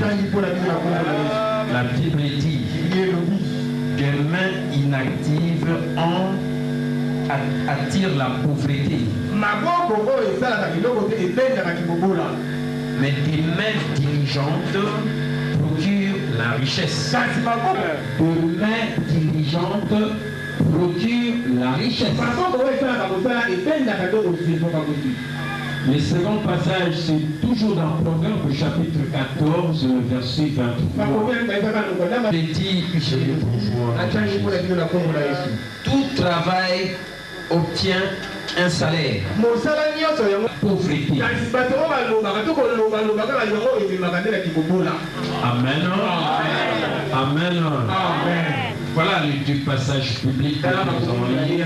La Bible dit des mains inactives attirent la pauvreté. Mais des mains dirigeantes procurent la richesse. Des mains dirigeantes procurent la richesse. Le second passage, c'est toujours dans Proverbe chapitre 14, verset 23. Il dit, tout travail obtient un salaire. Pauvreté. Amen. Amen. Amen. Voilà les deux passages publics que nous avons lus.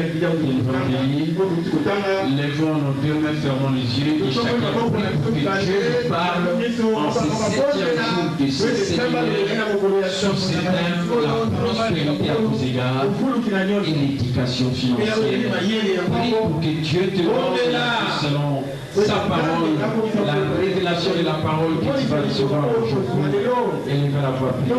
Lèvons nos deux mains, fermons les yeux et chacun prie pour que Dieu parle en ce 7e jour de ce séminaire sur ce thème, la prospérité à tous égards et l'éducation financière. Prie pour que Dieu te donne selon sa parole, la révélation de la parole que tu vas recevoir aujourd'hui. Élevez la voix, priez.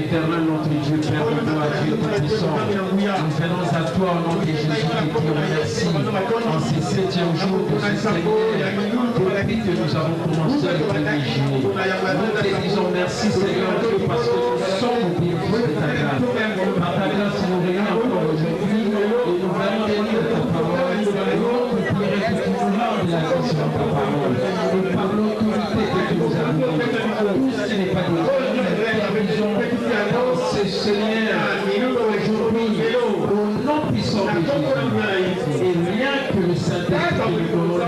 Éternel notre Dieu, Père de gloire, Dieu tout-puissant, nous venons à toi au nom de Jésus qui te remercie en ce 7e jour de ce Seigneur. Depuis que nous avons commencé à le privilégier, nous te disons merci Seigneur Dieu parce que nous sommes au bénéfice de ta grâce. Par ta grâce, nous réunissons encore aujourd'hui et nous venons lire ta parole. Et nous prierons que tu nous rends de la grâce sur ta parole. Et par l'autorité que tu nous as donnée, tout ce n'est pas des c'est Seigneur, aujourd'hui, au nom puissant de Jésus, et rien que le Saint-Esprit de ton nom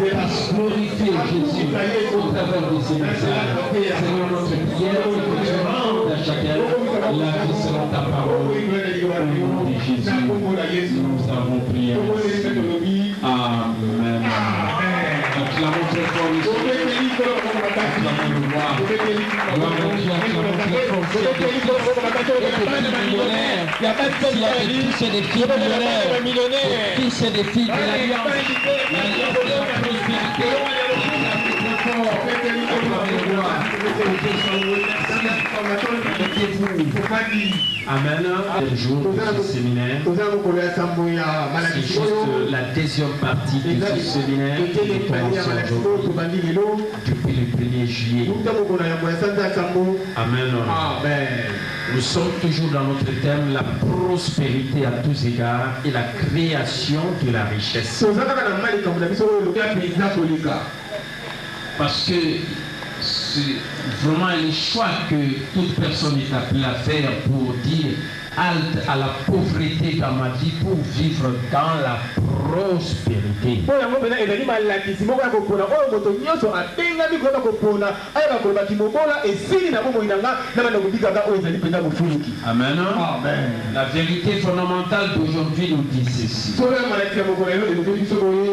puisse glorifier Jésus au travers de ces messages. Seigneur, notre prière, que tu rendes à chacun la vie selon ta parole. Au nom de Jésus, nous avons prié. Amen. Acclamons très fort le Seigneur. Acclamons le roi. Gloire à Dieu, acclamons très fort. Fils et des filles millionnaires, fils et des filles de l'Alliance, l'Alliance de la prospérité. Amen. Le jour de ce séminaire, c'est juste la deuxième partie de ce séminaire qui commence aujourd'hui, depuis le 1er juillet. Amen. Amen. Nous sommes toujours dans notre thème, la prospérité à tous égards et la création de la richesse. Parce que c'est vraiment le choix que toute personne est appelée à faire pour dire halte à la pauvreté dans ma vie pour vivre dans la prospérité. Amen. Amen. La vérité fondamentale d'aujourd'hui nous dit ceci.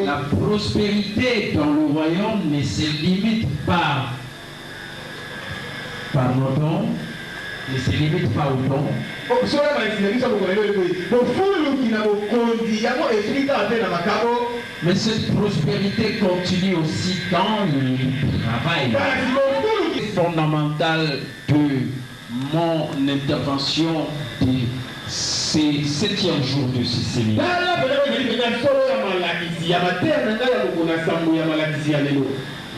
La prospérité dans le royaume ne se limite pas par nos dons, ne se limite pas aux dons. Mais cette prospérité continue aussi dans le travail. Fondamental de mon intervention de ce 7e jour de ce séminaire.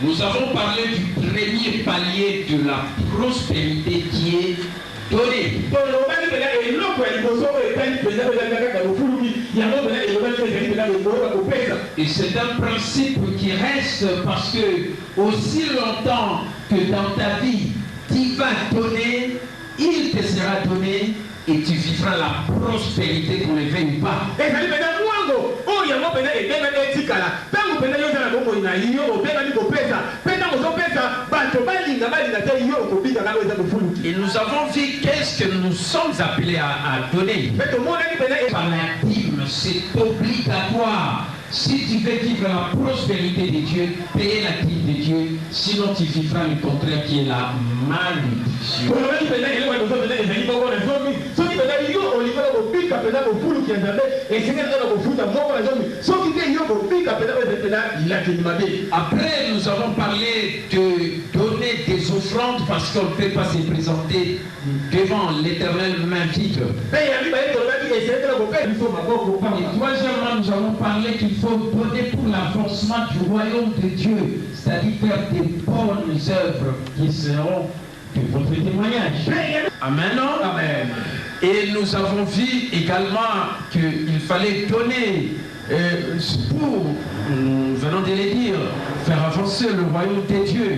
Nous avons parlé du premier palier de la prospérité qui est donné. Et c'est un principe qui reste parce que aussi longtemps que dans ta vie tu vas donner, il te sera donné et tu vivras la prospérité qu'on ne veuille pas. Et nous avons vu qu'est-ce que nous sommes appelés à donner. Par la dîme, c'est obligatoire. Si tu veux vivre la prospérité de Dieu, payer la dîme de Dieu, sinon tu vivras le contraire qui est la malédiction. Après, nous avons parlé de donner des offrande parce qu'on ne peut pas se présenter devant l'Éternel main vide. Et troisièmement, nous allons parler qu'il faut donner pour l'avancement du royaume de Dieu, c'est-à-dire faire des bonnes œuvres qui seront de votre témoignage. Amen. Amen. Et nous avons vu également qu'il fallait donner pour, nous venons de le dire, faire avancer le royaume de Dieu.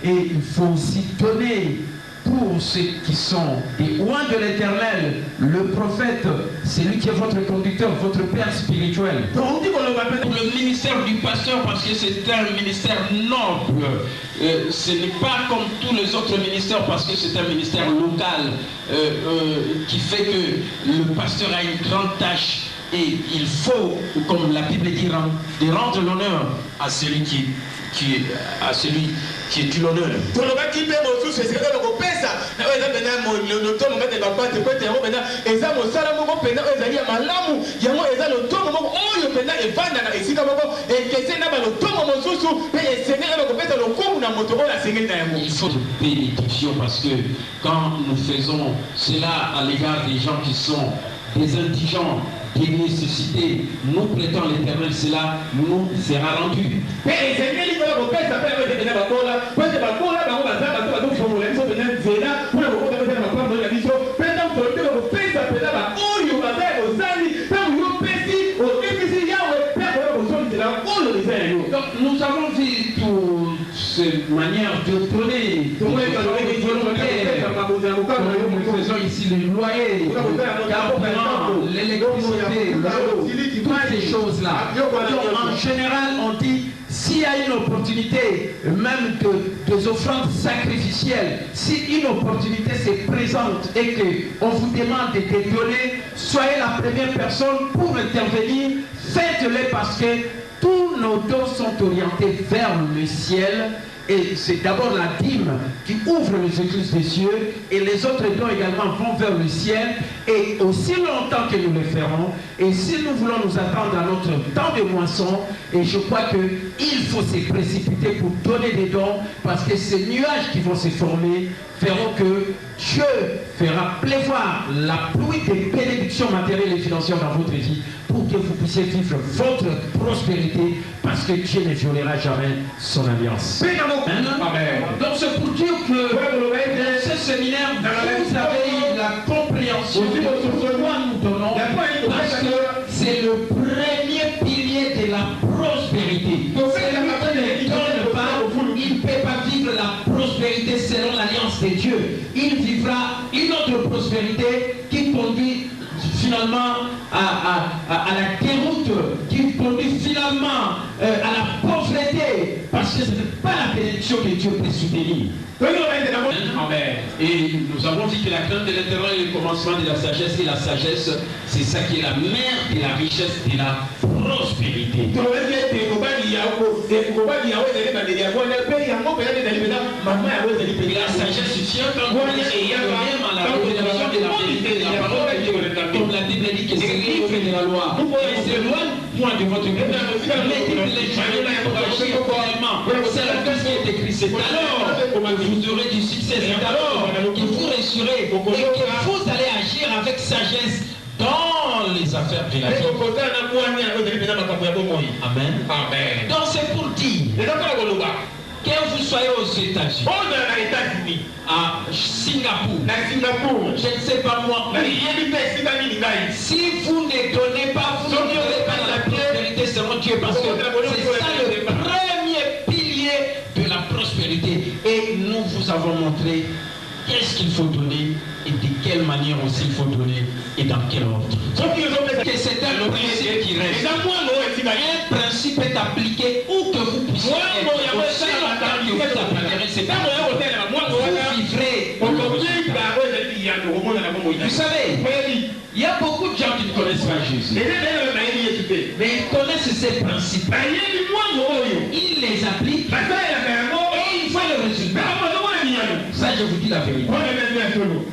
Et il faut aussi donner pour ceux qui sont des oins de l'Éternel, le prophète, c'est lui qui est votre conducteur, votre père spirituel. Pour le ministère du pasteur, parce que c'est un ministère noble, ce n'est pas comme tous les autres ministères, parce que c'est un ministère local qui fait que le pasteur a une grande tâche. Et il faut, comme la Bible dit, de rendre l'honneur à celui qui est tout l'honneur. Il faut de bénédiction parce que quand nous faisons cela à l'égard des gens qui sont des indigents, des nécessités, nous prêtons l'Éternel, cela nous sera rendu. Donc nous avons vu toutes ces manières de donner, nous faisons ici le loyer, le carburant, l'électricité, toutes ces choses-là. En général, on dit, s'il y a une opportunité, même des offrandes sacrificielles, si une opportunité se présente et qu'on vous demande de donner, soyez la première personne pour intervenir, faites-le parce que tous nos dons sont orientés vers le ciel. Et c'est d'abord la dîme qui ouvre les églises des cieux et les autres dons également vont vers le ciel. Et aussi longtemps que nous le ferons, et si nous voulons nous attendre à notre temps de moisson, et je crois qu'il faut se précipiter pour donner des dons parce que ces nuages qui vont se former feront que Dieu fera pleuvoir la pluie des bénédictions matérielles et financières dans votre vie pour que vous puissiez vivre votre prospérité parce que Dieu ne violera jamais son alliance. Amen. Donc c'est pour dire que dans ce séminaire, vous avez eu la compréhension de pourquoi nous donnons, parce que c'est le premier pilier de la prospérité. Celui qui ne donne pas, il ne peut pas vivre la prospérité selon l'alliance de Dieu. Il vivra une autre prospérité qui conduit finalement à la déroute, qui conduit finalement à la pauvreté, parce que ce n'est pas la bénédiction que Dieu peut soutenir. Amen. Et nous avons dit que la crainte de l'Éternel est le commencement de la sagesse, et la sagesse, c'est ça qui est la mère de la richesse et de la prospérité. La sagesse vient quand on est même à la révélation de la vérité de la parole de Dieu, comme la Bible dit que c'est le livre de la loi. Mais c'est loin point de votre Bible. Mais les gens pour agir correctement. C'est la chose qui est écrit. C'est alors que vous aurez du succès. C'est alors que vous réussirez et que vous allez agir avec sagesse dans les affaires de la vie. Amen. Amen. Donc c'est pour dire que vous soyez aux États-Unis, à Singapour, je ne sais pas moi, si vous ne donnez pas, vous ne donnez pas la prospérité selon Dieu, parce que c'est ça le premier pilier de la prospérité. Et nous vous avons montré qu'est-ce qu'il faut donner et de quelle manière aussi il faut donner et dans quel ordre. Que c'est un principe qui reste. Un principe est appliqué où que vous puissiez être. Aussi longtemps que vous appliquerez, c'est pas vous vivrez. Vous savez, il y a beaucoup de gens qui ne connaissent pas Jésus. Mais ils connaissent ces principes. Ils les appliquent et ils voient le résultat. Ça, je vous dis la vérité.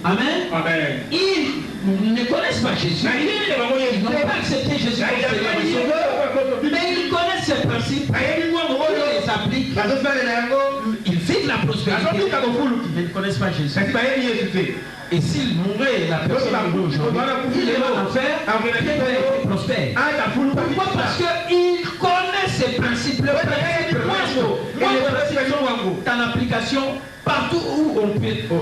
Amen. Amen. Ils ne connaissent pas Jésus. Ils n'ont pas accepté Jésus comme Seigneur et Sauveur. Mais ils connaissent ces principes. Ils les appliquent. Ils vivent la prospérité, ils ne connaissent pas Jésus. Et s'il mourait, la personne aujourd'hui, il est en enfer, il est prospère. Pourquoi? Parce qu'il connaît ces principes. Le principe est en application partout où on peut être.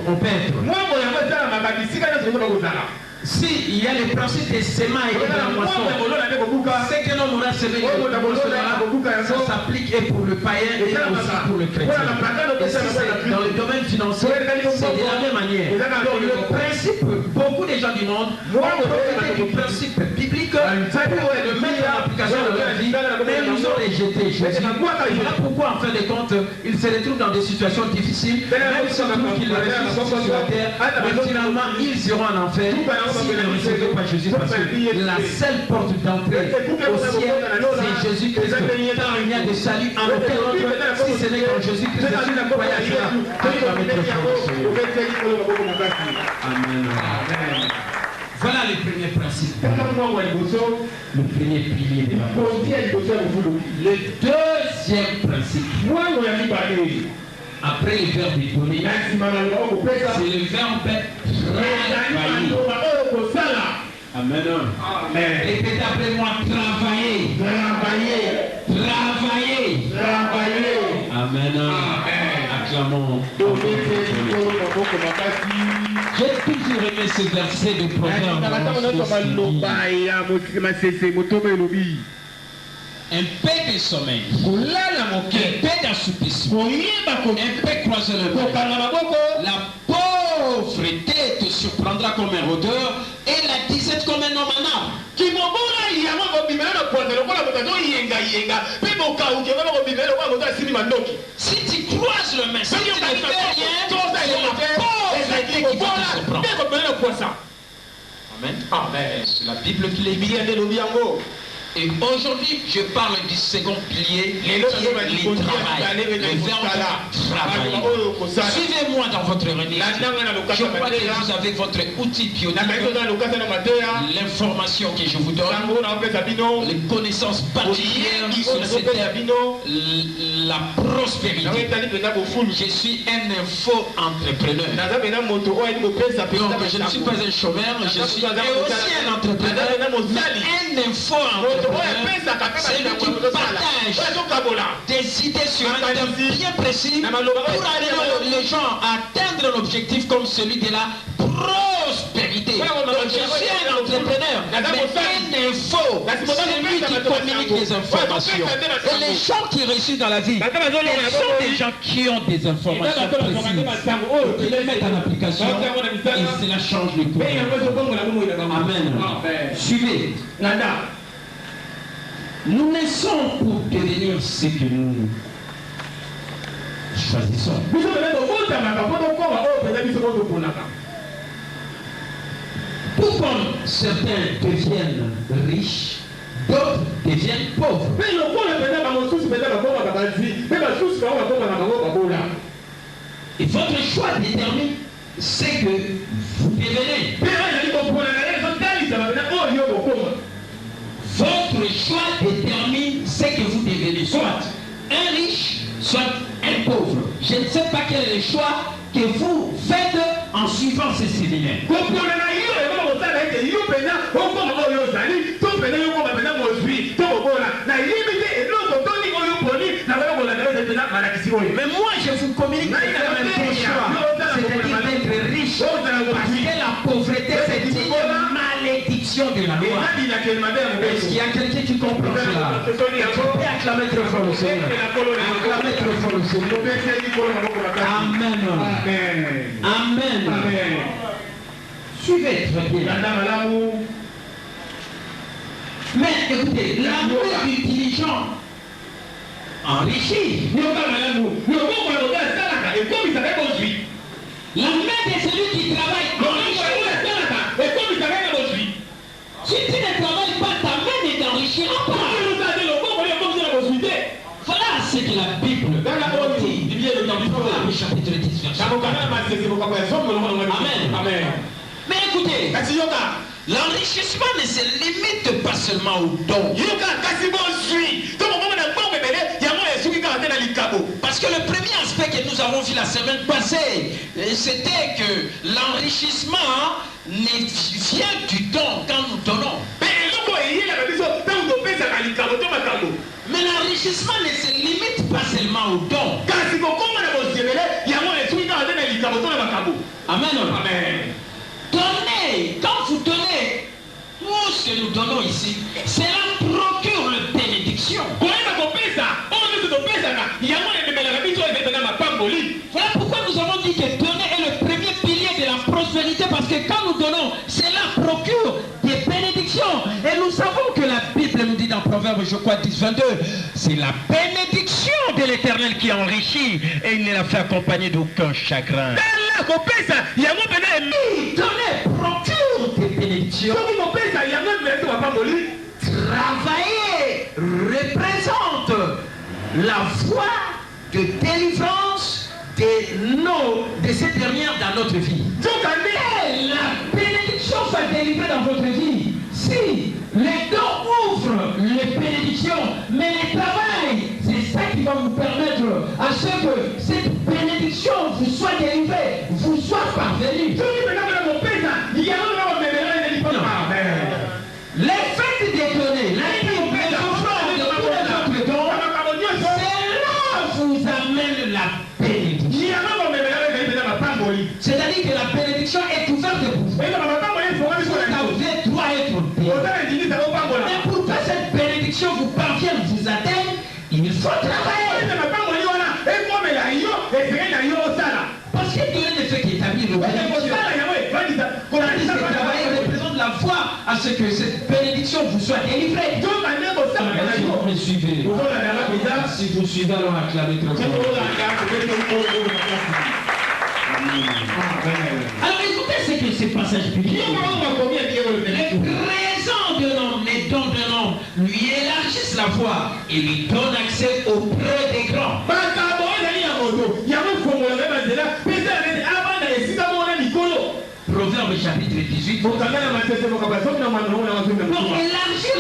S'il y a les principes des semailles et de la moisson, c'est que l'on aura semé, ça s'applique et pour le païen et aussi pour le chrétien. Et si c'est dans le domaine financier, c'est de la même manière. Donc le principe, beaucoup de gens du monde ont profité du principe biblique pour le mettre en application de leur vie, mais ils ont rejeté Jésus. Voilà pourquoi en fin de compte, ils se retrouvent dans des situations difficiles, même s'ils trouvent qu'ils réussissent sur la terre, mais finalement ils iront en enfer. Si ne recevez pas Jésus, parce que la seule porte d'entrée au ciel, c'est Jésus-Christ. Car il n'y a de salut en aucun autre, si ce n'est qu'en Jésus-Christ. Si vous croyez à cela, Dieu va mettre Amen. Voilà le premier principe. Le premier pilier de la foi. Le deuxième principe. Après le verbe donner, c'est le verbe travailler. Amen. Répétez après moi, travailler. Amen. Acclamons. J'ai toujours aimé ce verset de Proverbe. Un peu de sommeil, un peu d'assouplissement, un peu croiser le bras. La pauvreté te surprendra comme un rôdeur et la disette comme un homme en arbre. Si tu croises le main, si tu ne fais rien, c'est la pauvreté qui va te surprendre. Amen. C'est la Bible qui l'est dit. Et aujourd'hui, je parle du second pilier, qui est le travail, le verbe travailler. Suivez-moi dans votre remise. Je crois que vous avez votre outil bionique, l'information que je vous donne, les connaissances particulières sur ce thème, la prospérité. Je suis un info-entrepreneur. Donc, je ne suis pas un chômeur, je suis aussi un entrepreneur, mais un info-entrepreneur. C'est lui qui partage des idées sur un thème bien précis pour aider les gens à atteindre l'objectif comme celui de la prospérité. Donc je suis un entrepreneur, mais un info, c'est lui qui communique les informations. Et les gens qui réussissent dans la vie, ce sont des gens qui ont des informations précises, qui les mettent en application et cela change le cours. Amen. Suivez. Nous naissons pour devenir ce que nous choisissons. Pourquoi certains deviennent riches, d'autres deviennent pauvres? Et votre choix détermine ce que vous devenez. Votre choix détermine ce que vous devenez, soit un riche, soit un pauvre. Je ne sais pas quel est le choix que vous faites en suivant ces séminaires. Mais moi je vous communique un choix, c'est-à-dire d'être riche, parce que la pauvreté c'est une malédiction de la loi. Est-ce qu'il y a quelqu'un qui comprend cela? Tu peux acclamer très fort le Seigneur. Acclamer très fort le Seigneur. Amen. Amen. Suivez très bien. Mais écoutez, l'amour du diligent enrichit. La main de celui qui travaille enrichit. Si tu ne travailles pas, ta main ne t'enrichira pas. Voilà ce que la Bible dit dans Proverbe chapitre 10 verset 4. Amen. Mais écoutez, l'enrichissement ne se limite pas seulement au don. Parce que le premier aspect que nous avons vu la semaine passée, c'était que l'enrichissement vient du don quand nous donnons. Mais l'enrichissement ne se limite pas seulement au don. Amen. Amen. Donnez, quand vous donnez, tout ce que nous donnons ici, cela procure la bénédiction. Voilà pourquoi nous avons dit que donner est le premier pilier de la prospérité, parce que quand nous donnons, cela procure des bénédictions. Et nous savons que la Bible nous dit dans Proverbe, je crois 10, 22, c'est la bénédiction de l'Éternel qui enrichit et il ne la fait accompagner d'aucun chagrin. Donner procure des bénédictions. Travailler représente la voie de délivrance de ces dernières dans notre vie. Et la bénédiction va délivrer dans votre vie. Si les dons ouvrent les bénédictions, mais le travail, c'est ça qui va vous permettre à ce que cette bénédiction vous soit délivrée, vous soit parvenue. Les fêtes des données, les offrandes de tous les autres dons, cela vous amène la bénédiction. C'est-à-dire que la bénédiction est ouverte pour vous. Vous avez droit à être béni. Mais pour que cette bénédiction vous parvienne, vous atteigne, il faut travailler. Parce que Dieu ne fait qu'établir le bénédiction. Travailler représente la foi à ce que cette bénédiction vous soit délivrée. Me suivez. Si vous suivez, alors acclamez très fort. Alors écoutez ce que ce passage biblique. Les présents de l'homme, les dons de l'homme lui élargissent la voie et lui donnent accès auprès des grands. Proverbe chapitre 18. Pour élargir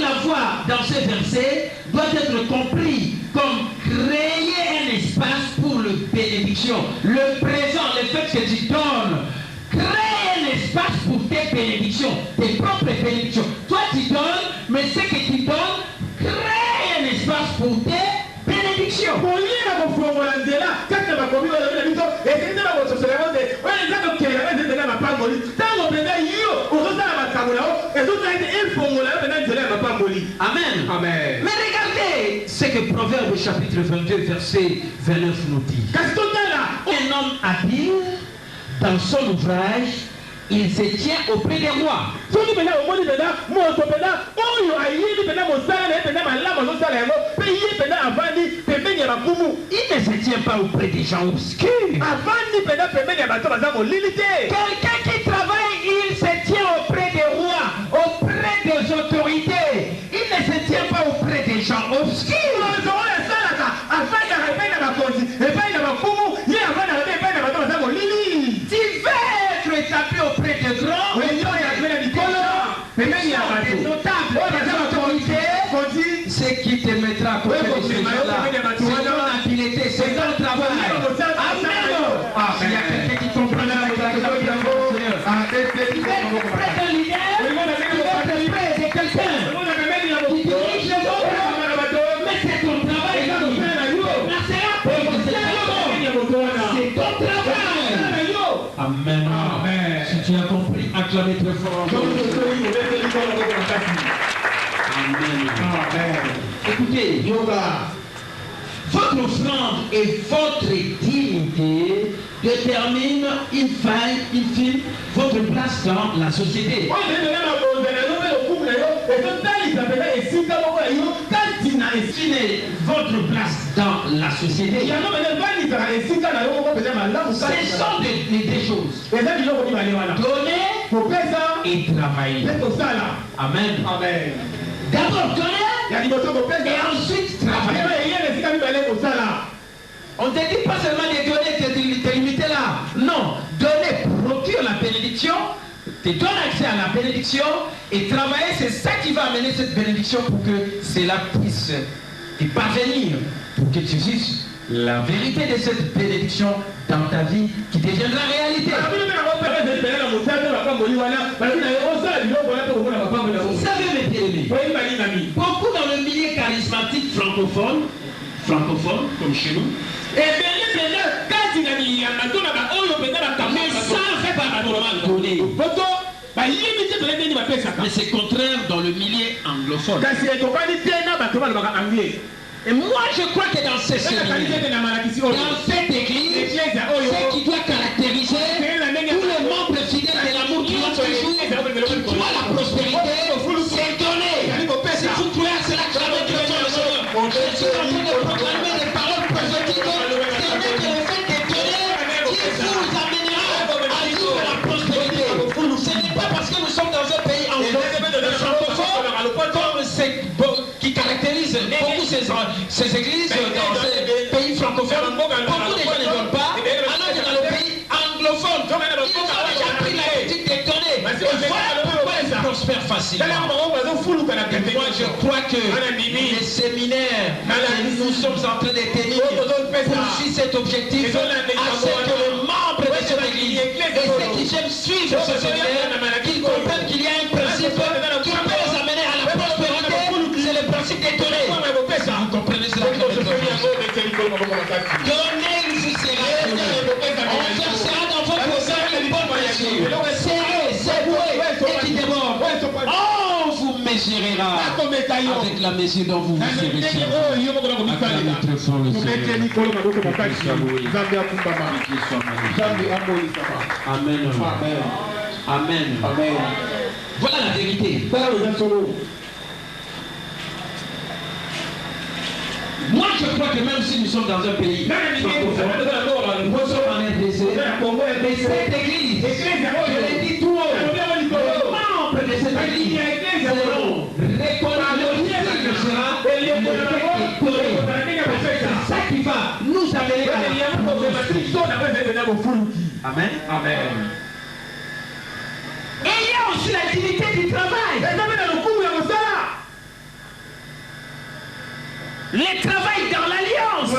la voie dans ce verset doit être compris comme créer un espace pour le bénédiction. Le présent, le fait que tu donnes, crée un espace pour tes bénédictions, tes propres bénédictions. Toi tu donnes, mais ce que tu donnes, crée un espace pour tes bénédictions. Amen. Amen. Mais regardez ce que Proverbe chapitre 22 verset 29 nous dit. Un homme habile dans son ouvrage, il se tient auprès des rois. Il ne se tient pas auprès des gens obscurs. Quelqu'un qui travaille, il se tient auprès des rois, auprès des autorités. Il ne se tient pas auprès des gens obscurs. Tu veux être établi auprès des grands, des notables, des autorités, ce qui te mettra à côté de ces gens-là, c'est ton habileté, c'est ton travail. Amen. Il y a quelqu'un qui comprend avec la question du Seigneur. Tu veux être près d'un leader, tu veux être près de quelqu'un qui dirige les autres, mais c'est ton travail. C'est ton travail. Amen. Amen. Si tu as compris, acclamez très fort. Amen. Amen. Écoutez, votre offrande et votre dignité déterminent in fine votre place dans la société. Votre place dans la société. Ce sont des choses. Donner et travailler. Amen. Amen. D'abord donner et ensuite travailler. On ne te dit pas seulement de donner, te limiter là. Non, donner procure la bénédiction, te donne accès à la bénédiction et travailler, c'est ça qui va amener cette bénédiction pour que cela puisse te parvenir, pour que tu puisses la vérité de cette bénédiction dans ta vie qui deviendra réalité. Vous savez, mes bien-aimés, beaucoup dans le milieu charismatique francophone comme chez nous, mais c'est contraire dans le milieu anglophone. Et moi je crois que dans ces séminaires, dans cette église, ce qui doit caractériser tous les membres fidèles de l'amour qui ont toujours, qui croient la prospérité, c'est donné. Si vous croyez à cela, clamez Dieu sur le Seigneur. Je suis en train de proclamer des paroles prophétiques. Ce n'est que le fait de donner qui vous amènera à vivre la prospérité. Ce n'est pas parce que nous sommes dans un pays francophone comme qui caractérise beaucoup ces églises dans ces pays francophones. Beaucoup de gens ne donnent pas, alors que dans le pays anglophone, ils ont déjà pris l'habitude de donner. Et voilà pourquoi ils prospèrent facilement. Et moi je crois que les séminaires que nous sommes en train de tenir poursuivent cet objectif à ce que les membres de cette église et ceux qui j'aime suivre ce séminaire, qu'ils comprennent qu'il y a un principe qui peut les amener à la prospérité. C'est le principe des données. Vous comprenez cela? Donnez, il vous sera donné. On versera dans votre cœur une bonne mesure. Serré, secoué et qui déborde. Oh, vous mesurera avec la mesure dont vous vous serez serré. Acclamez très fort le Seigneur. Amen. Amen. Amen. Voilà la vérité. Moi je crois que même si nous sommes dans un pays francophone, nous sommes en RDC, mais cette église, je l'ai dit tout haut, les membres de cette église seront reconnus, le sera c'est ça qui va nous amener à la prospérité. Amen. Amen. Et il y a aussi la dignité du travail. Les travail dans l'alliance.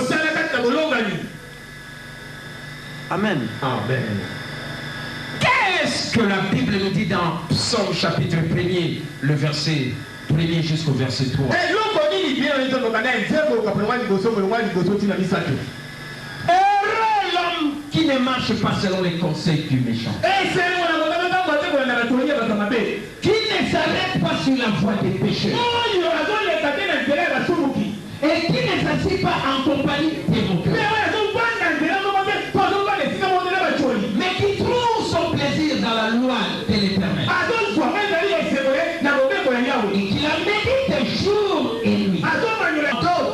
Amen. Amen. Qu'est-ce que la Bible nous dit dans Psaume chapitre 1er, le verset 1er jusqu'au verset 3? Heureux l'homme qui ne marche pas selon les conseils du méchant, qui ne s'arrête pas sur la voie des pécheurs, et qui ne s'assied pas en compagnie des moqueurs, mais qui trouve son plaisir dans la loi de l'Éternel, et qui la médite jour et nuit,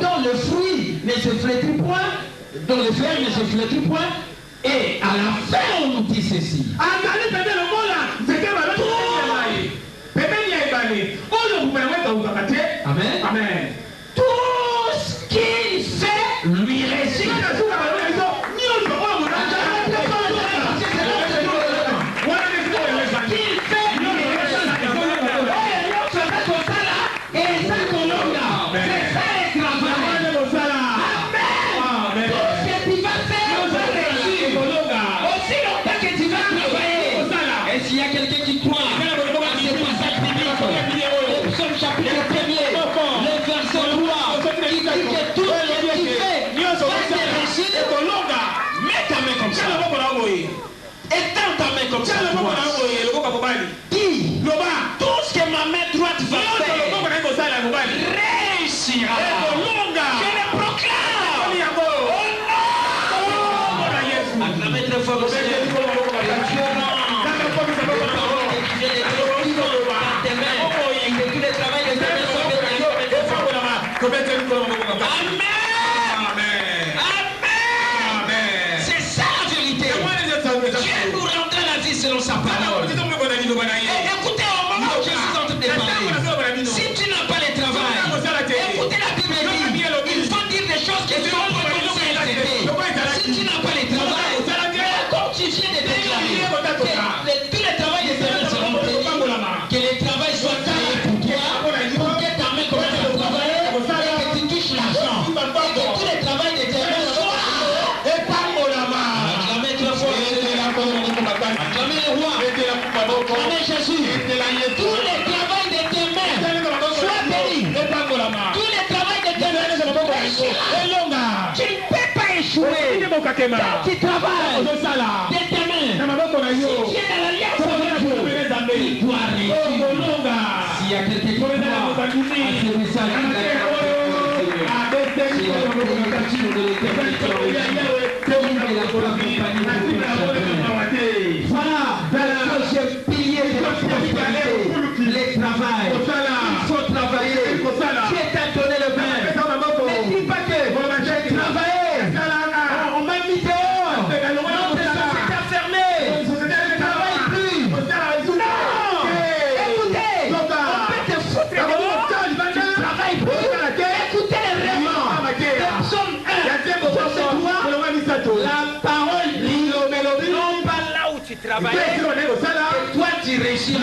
dont le fruit ne se flétrit point, dont le fer ne se flétrit point, et à la fin on nous dit ceci. Amen. Amen. Tout ce qu'il fait lui réussit. S'il y a quelqu'un qui croit à ces passages bibliques, Psaume chapitre 1er, le verset 3, qui dit que tout ce qu'il fait va te réussir, mets ta main comme ça. Étends ta main comme ça. Dis, tout ce que ma main droite va faire réussira. Je le proclame. Acclamez très fort le Seigneur. C'est ça la vérité. Dieu nous rendra la vie selon sa parole. Écoutez, au moment où je suis en train de parler, si tu n'as pas le travail, écoutez la Bible dit, il faut dire des choses qui sont si tu n'as pas le travail, comme tu viens de déclarer, que tous les travails des Seigneur seront bénis, que le travail soit créé pour toi, pour que ta main commence à travailler, et que tu touches l'argent, et que tous les travails des Seigneur soient échoué, quand tu travailles de tes mains, si tu es dans l'alliance avec Dieu, il doit réussir. S'il y a quelque chose à ce message, voilà, le deuxième pilier de la prospérité, le travail. Il faut travailler. Dieu t'a donné le pain. Ne dis pas que j'ai travaillé. On m'a mis dehors. Notre société a fermé. Je ne travaille plus. Non. Écoutez, on peut te foutre dehors. Tu ne travailles plus. Écoutez les raisons. Psaume 1, verset 3. La parole dit, non pas là où tu travailles, et toi tu réussiras.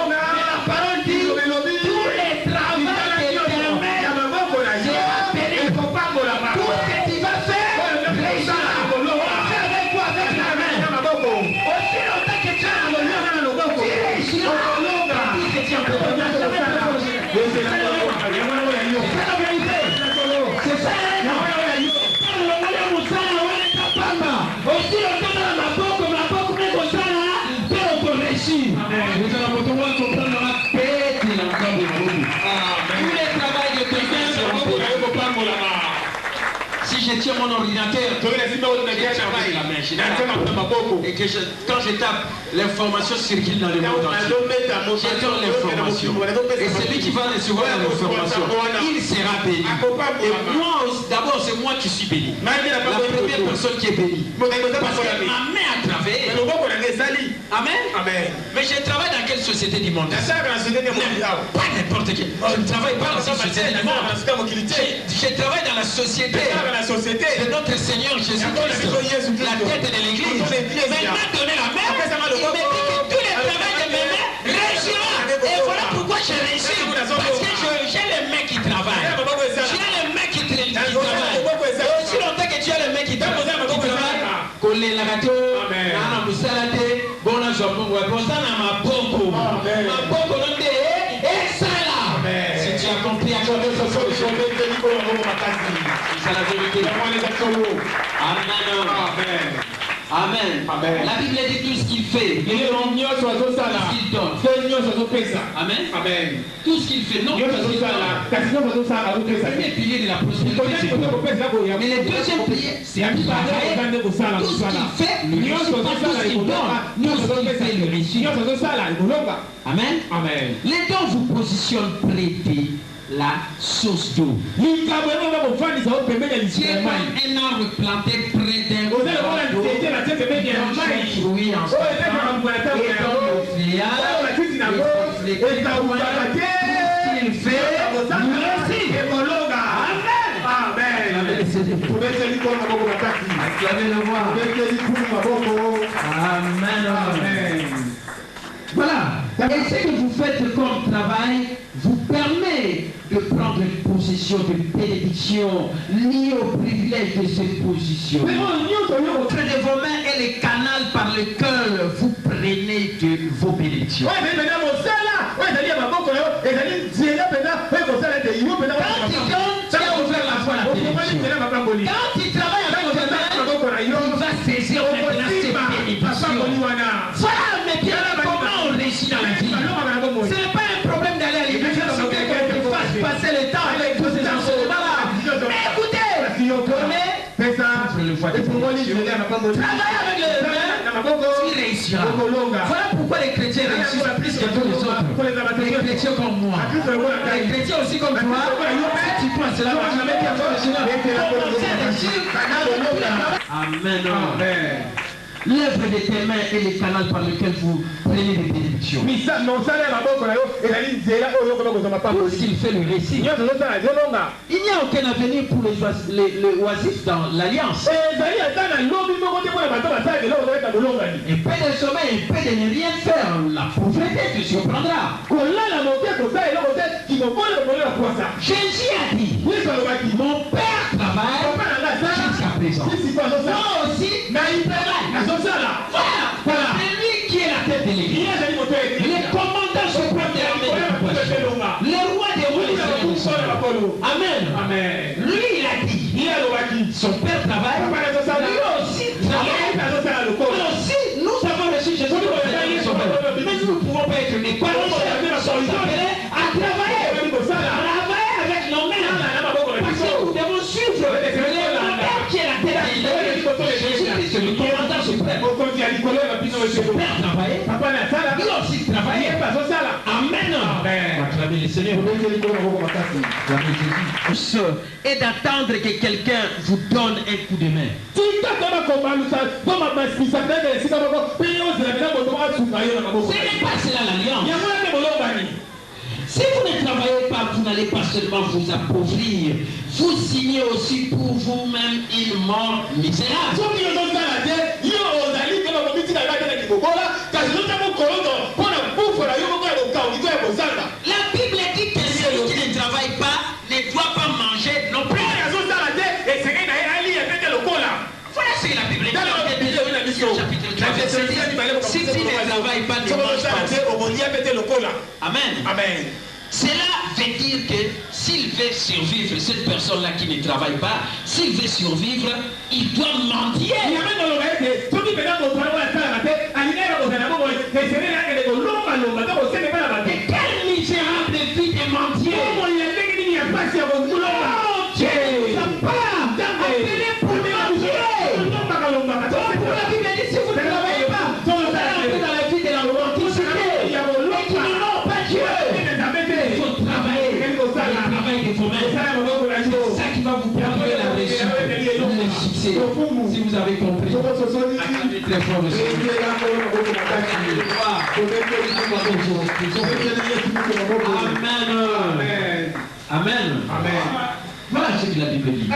Mais la parole dit, tous les travaux de tes mains seront bénis. Tout ce que tu vas faire, réussira. Fais avec quoi? Avec la main. Aussi longtemps que tu as la main, tu réussiras. Tout ce que tu as fait, tu n'as jamais fait. C'est ça la vérité. C'est ça la vérité. Aussi longtemps dans ma boque, mais comme ça là, on peut réussir. Tous les travails de tes mains seront bénis. Si je tiens mon ordinateur, et que quand je tape, l'information circule dans le monde entier. J'attends l'information. Et celui qui va recevoir l'information, il sera béni. Et moi, d'abord, c'est moi qui suis béni. La première personne qui est bénie. Parce que ma main a travaillé. Amen. Mais je travaille dans quelle société du monde? Pas n'importe quelle. Je ne travaille pas dans cette société du monde. Je travaille dans la société de notre Seigneur Jésus-Christ, la tête de l'Église. Maintenant, donner la main, il me dit que tous les travaux de mes mains réussiront. Et voilà pourquoi j'ai réussi. Parce que j'ai les mains qui travaillent. J'ai les mains qui travaillent. Et aussi longtemps que tu as les mains qui travaillent, coller la gâteau, nana musalate, bona zombongwa, bosana maboko. Maboko non et ça là. Si tu as compris à quoi c'est la vérité. Amen. La Bible dit tout ce qu'il fait. Il donne. Amen. Tout ce qu'il fait. Non. Le premier pilier de la prospérité. Mais le deuxième pilier, c'est un travail. Tout ce qu'il fait, lui réussit pas. Tout ce qu'il donne, tout ce qu'il fait, lui réussit. Amen. Les dons vous positionnent près la source d'eau. C'est un arbre planté près d'un fruit en ce Amen. Voilà. Et ce que vous faites comme travail vous permet de prendre une position de bénédiction liée au privilège de cette position. Auprès de vos mains est le canal par lequel vous prenez de vos bénédictions. Quand il donne, tu as ouvert la voie à la bénédiction. Quand il travaille avec vos mains, il va saisir maintenant ses bénédictions. Voilà, mais bien comment on réussit dans la vie. Ce n'est pas un problème d'aller à l'université pour passer le temps avec tous ces enseignements-là. Mais écoutez, travaille avec les mains, tu réussiras. Voilà pourquoi les chrétiens réussissent plus que tous les autres. Les chrétiens comme moi. Les chrétiens aussi comme toi. Si tu crois cela, va jamais dire toi le Seigneur. Amen. L'œuvre de tes mains est le canal par lequel vous prenez des bénédictions. Tout ce qu'il fait le récit. Il n'y a aucun avenir pour les oisifs dans l'alliance. Et peu de sommeil, et peu de ne rien faire, la pauvreté te surprendra. Jésus a dit, mon Père travaille jusqu'à présent. Moi aussi, il travaille. Voilà. C'est lui qui est la tête de l'Église. Le commandant suprême de l'armée. Le roi des rois des Amen. Lui, il a dit, son Père travaille le commandant suprême, Père travaillait, lui aussi travaillait. Amen. Acclamez le Seigneur. Et d'attendre que quelqu'un vous donne un coup de main. Ce n'est pas cela l'alliance. Si vous ne travaillez pas, vous n'allez pas seulement vous appauvrir, vous signez aussi pour vous-même une mort misérable. La Bible dit que celui qui ne travaille pas ne doit pas manger non plus. Voilà ce que la Bible dit. Chapitre 3, verset 10. Si tu ne travailles pas, ne mange pas. Amen. Amen. Cela veut dire que s'il veut survivre, cette personne-là qui ne travaille pas, s'il veut survivre, il doit mendier. Quel misérable vie de mendier. Pour la Bible dit, si vous ne travaillez pas, vous allez entrer dans la vie de la romanticité. Et qui n'ont pas Dieu. Il faut travailler. Le travail de vos mains. C'est ça qui va vous procurer la réussite, le succès. Si vous avez compris, acclamez très fort le Seigneur. Amen. Amen. Voilà ce que la Bible dit.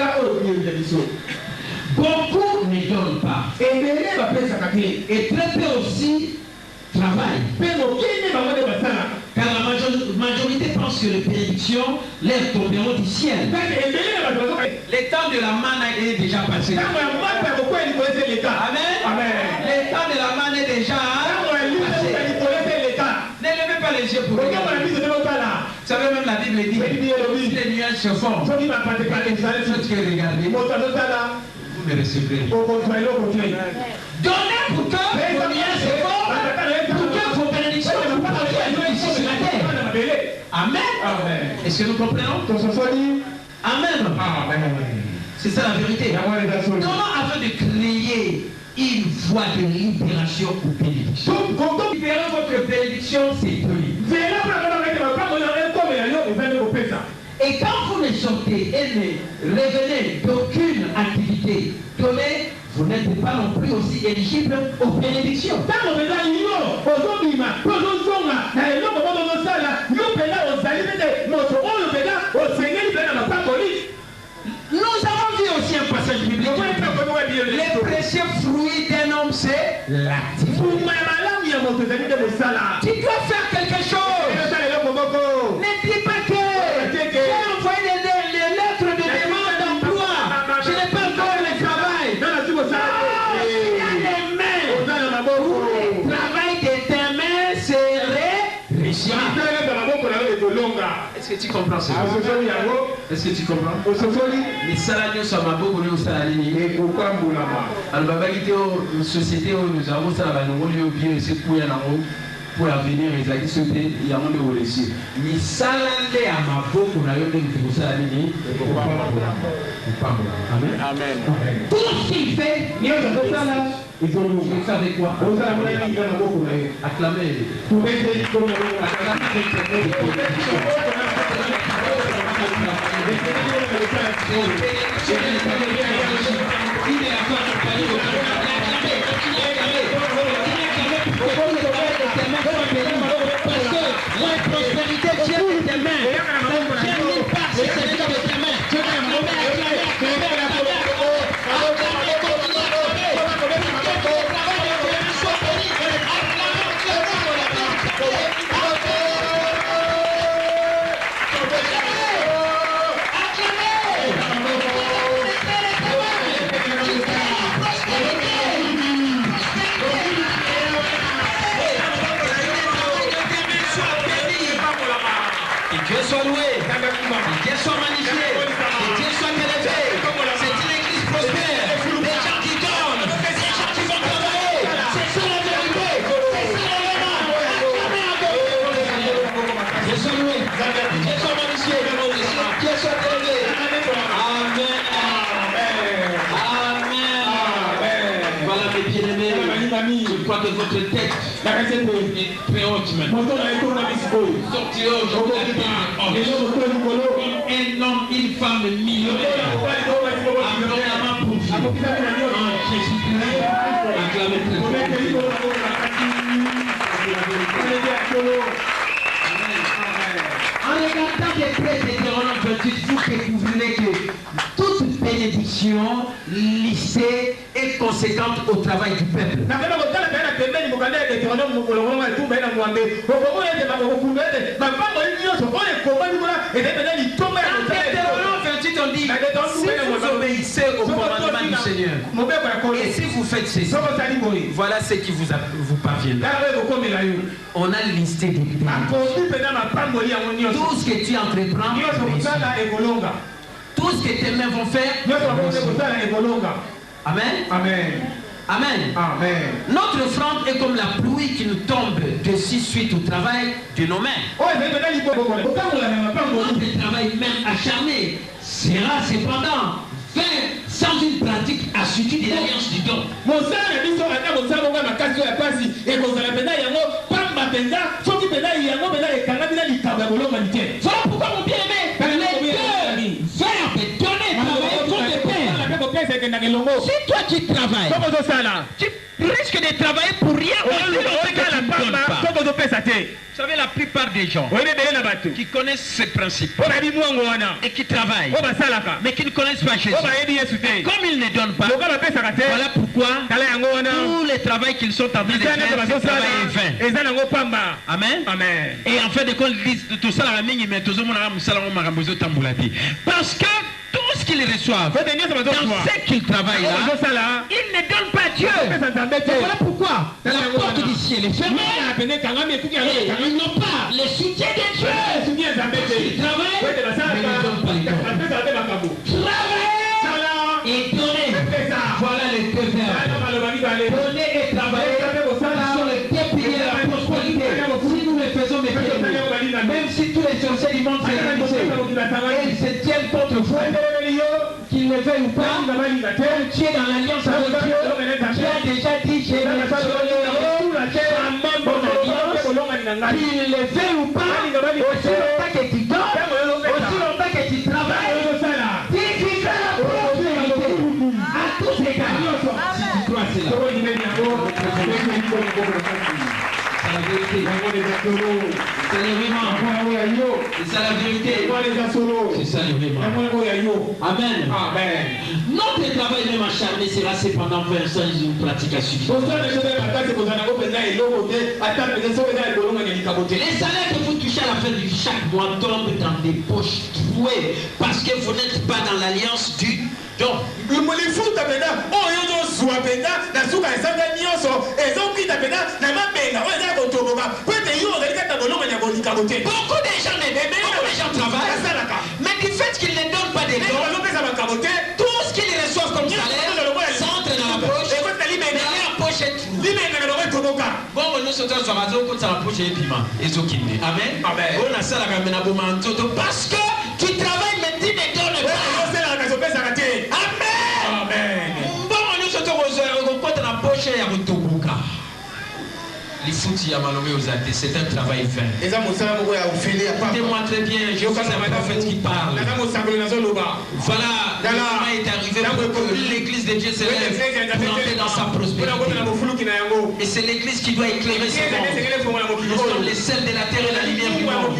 Beaucoup ne donnent pas. Et très peu aussi travaillent. Car la majorité pense que les bénédictions leur tomberont du ciel. Le temps de la manne est déjà passé. Amen. Le temps de la manne est déjà passé. Ne levez pas les yeux pour regarder. Vous savez, même la Bible dit, si les nuages se forment, vous regardez, vous me recevrez. Donnez pour que vos nuages se forment, pour que vos bénédictions vous proviennent ici sur la terre. Amen. Est-ce que nous comprenons? Amen. C'est ça la vérité. Donnons afin de créer une voie de libération ou bénédiction. Libérer votre bénédiction, c'est prier. Et quand vous ne sortez et ne revenez d'aucune activité donnée, vous n'êtes pas non plus aussi éligible aux bénédictions. Nous avons vu aussi un passage biblique. Les précieux fruits d'un homme, c'est l'activité. Tu dois faire quelque chose. Ne dis pas que j'ai envoyé les lettres de demande d'emploi. Je n'ai pas encore le travail. Il y a des mains. Le travail de tes mains serait réussir. Est-ce que tu comprends ça? Est-ce que tu comprends? Les salariés sont ma beaucoup de salariés. Alors, la société où nous avons ça, nous bien c'est pour l'avenir, les activités, il y a un de réussir. Les salariés à ma beaucoup, nous avons des salariés. Amen. Tout ce qu'il fait, il y a des salariés. Ils ont nous savez quoi? Acclamez. Parce que la prospérité vient de tes mains. Vient nulle part, c'est celle de tes mains. mes bien-aimés, je crois que votre tête est très haute maintenant. Sortez aujourd'hui comme un homme, une femme millionnaire. Abondamment pour vous. En Jésus-Christ, acclamez très fort. En regardant les traits de Deutéronome 28, vous découvrirez que toute bénédiction lissée est conséquente au travail du peuple. Deutéronome 28, on dit, si vous obéissez au commandement du Seigneur, et si vous faites ceci, voilà ce qui vous parviendra. On a listé des bénédictions. Tout ce que tu entreprends, tout ce que tes mains vont faire. Amen. Amen. Amen. Amen. Notre offrande est comme la pluie qui nous tombe dessus suite au travail de nos mains. Notre travail même acharné sera cependant fait sans une pratique assidue de l'alliance du don. Voilà pourquoi mon bien-aimé, si toi tu travailles, tu risques de travailler pour rien aussi longtemps que tu ne donnes pas. Vous savez, la plupart des gens qui connaissent ces principes et qui travaillent, mais qui ne connaissent pas Jésus, comme ils ne donnent pas, voilà pourquoi tout le travail qu'ils sont en train de faire, ce travail est vain. Amen. Amen. Et en fait, quand ils disent tout ça, parce que tout ce qu'ils reçoivent, dans ce qu'ils travaillent là, ils ne donnent pas à Dieu. Voilà pourquoi la porte du ciel est fermée. Ils n'ont pas le soutien de Dieu. Ils travaillent, mais ils ne donnent pas les dons. Travailler et donner. Voilà les deux verbes. Donner et travailler sont les deux piliers de la prospérité. Si nous les faisons, mes bien-aimés, même si tous les sorciers du monde se réunissent, et ils se tiennent contre vous, qu'ils le veuillent ou pas, tu es dans l'alliance avec Dieu. Tu as déjà dit, j'ai le qu'il le veuille ou pas, aussi longtemps que tu donnes, aussi longtemps que tu travailles, tu vivras la prospérité à tous les gars. Si tu crois cela. C'est la vérité. C'est la vérité. C'est ça le Amen. Amen. Notre travail même acharné sera cependant fait sans une pratique assidue. Les salaires que vous touchez à la fin de chaque mois tombent dans des poches trouées parce que vous n'êtes pas dans l'alliance du don. Beaucoup de gens travaillent, mais du fait qu'ils ne donnent pas des dons, tout ce qu'ils reçoivent comme salaire s'entre dans la poche, mais la poche est trouée. Bon, nous sommes dans la poche et piment. Amen. Parce que tu travailles, mais tu ne donnes pas. Amen. Bon, nous sommes dans la poche et à c'est un travail vain. Écoutez-moi très bien, je suis un prophète qui parle. Voilà, le moment est arrivé pour que l'église de Dieu se lève pour entrer dans sa prospérité. Et c'est l'église qui doit éclairer ce monde. Nous sommes les sels de la terre et la lumière du monde.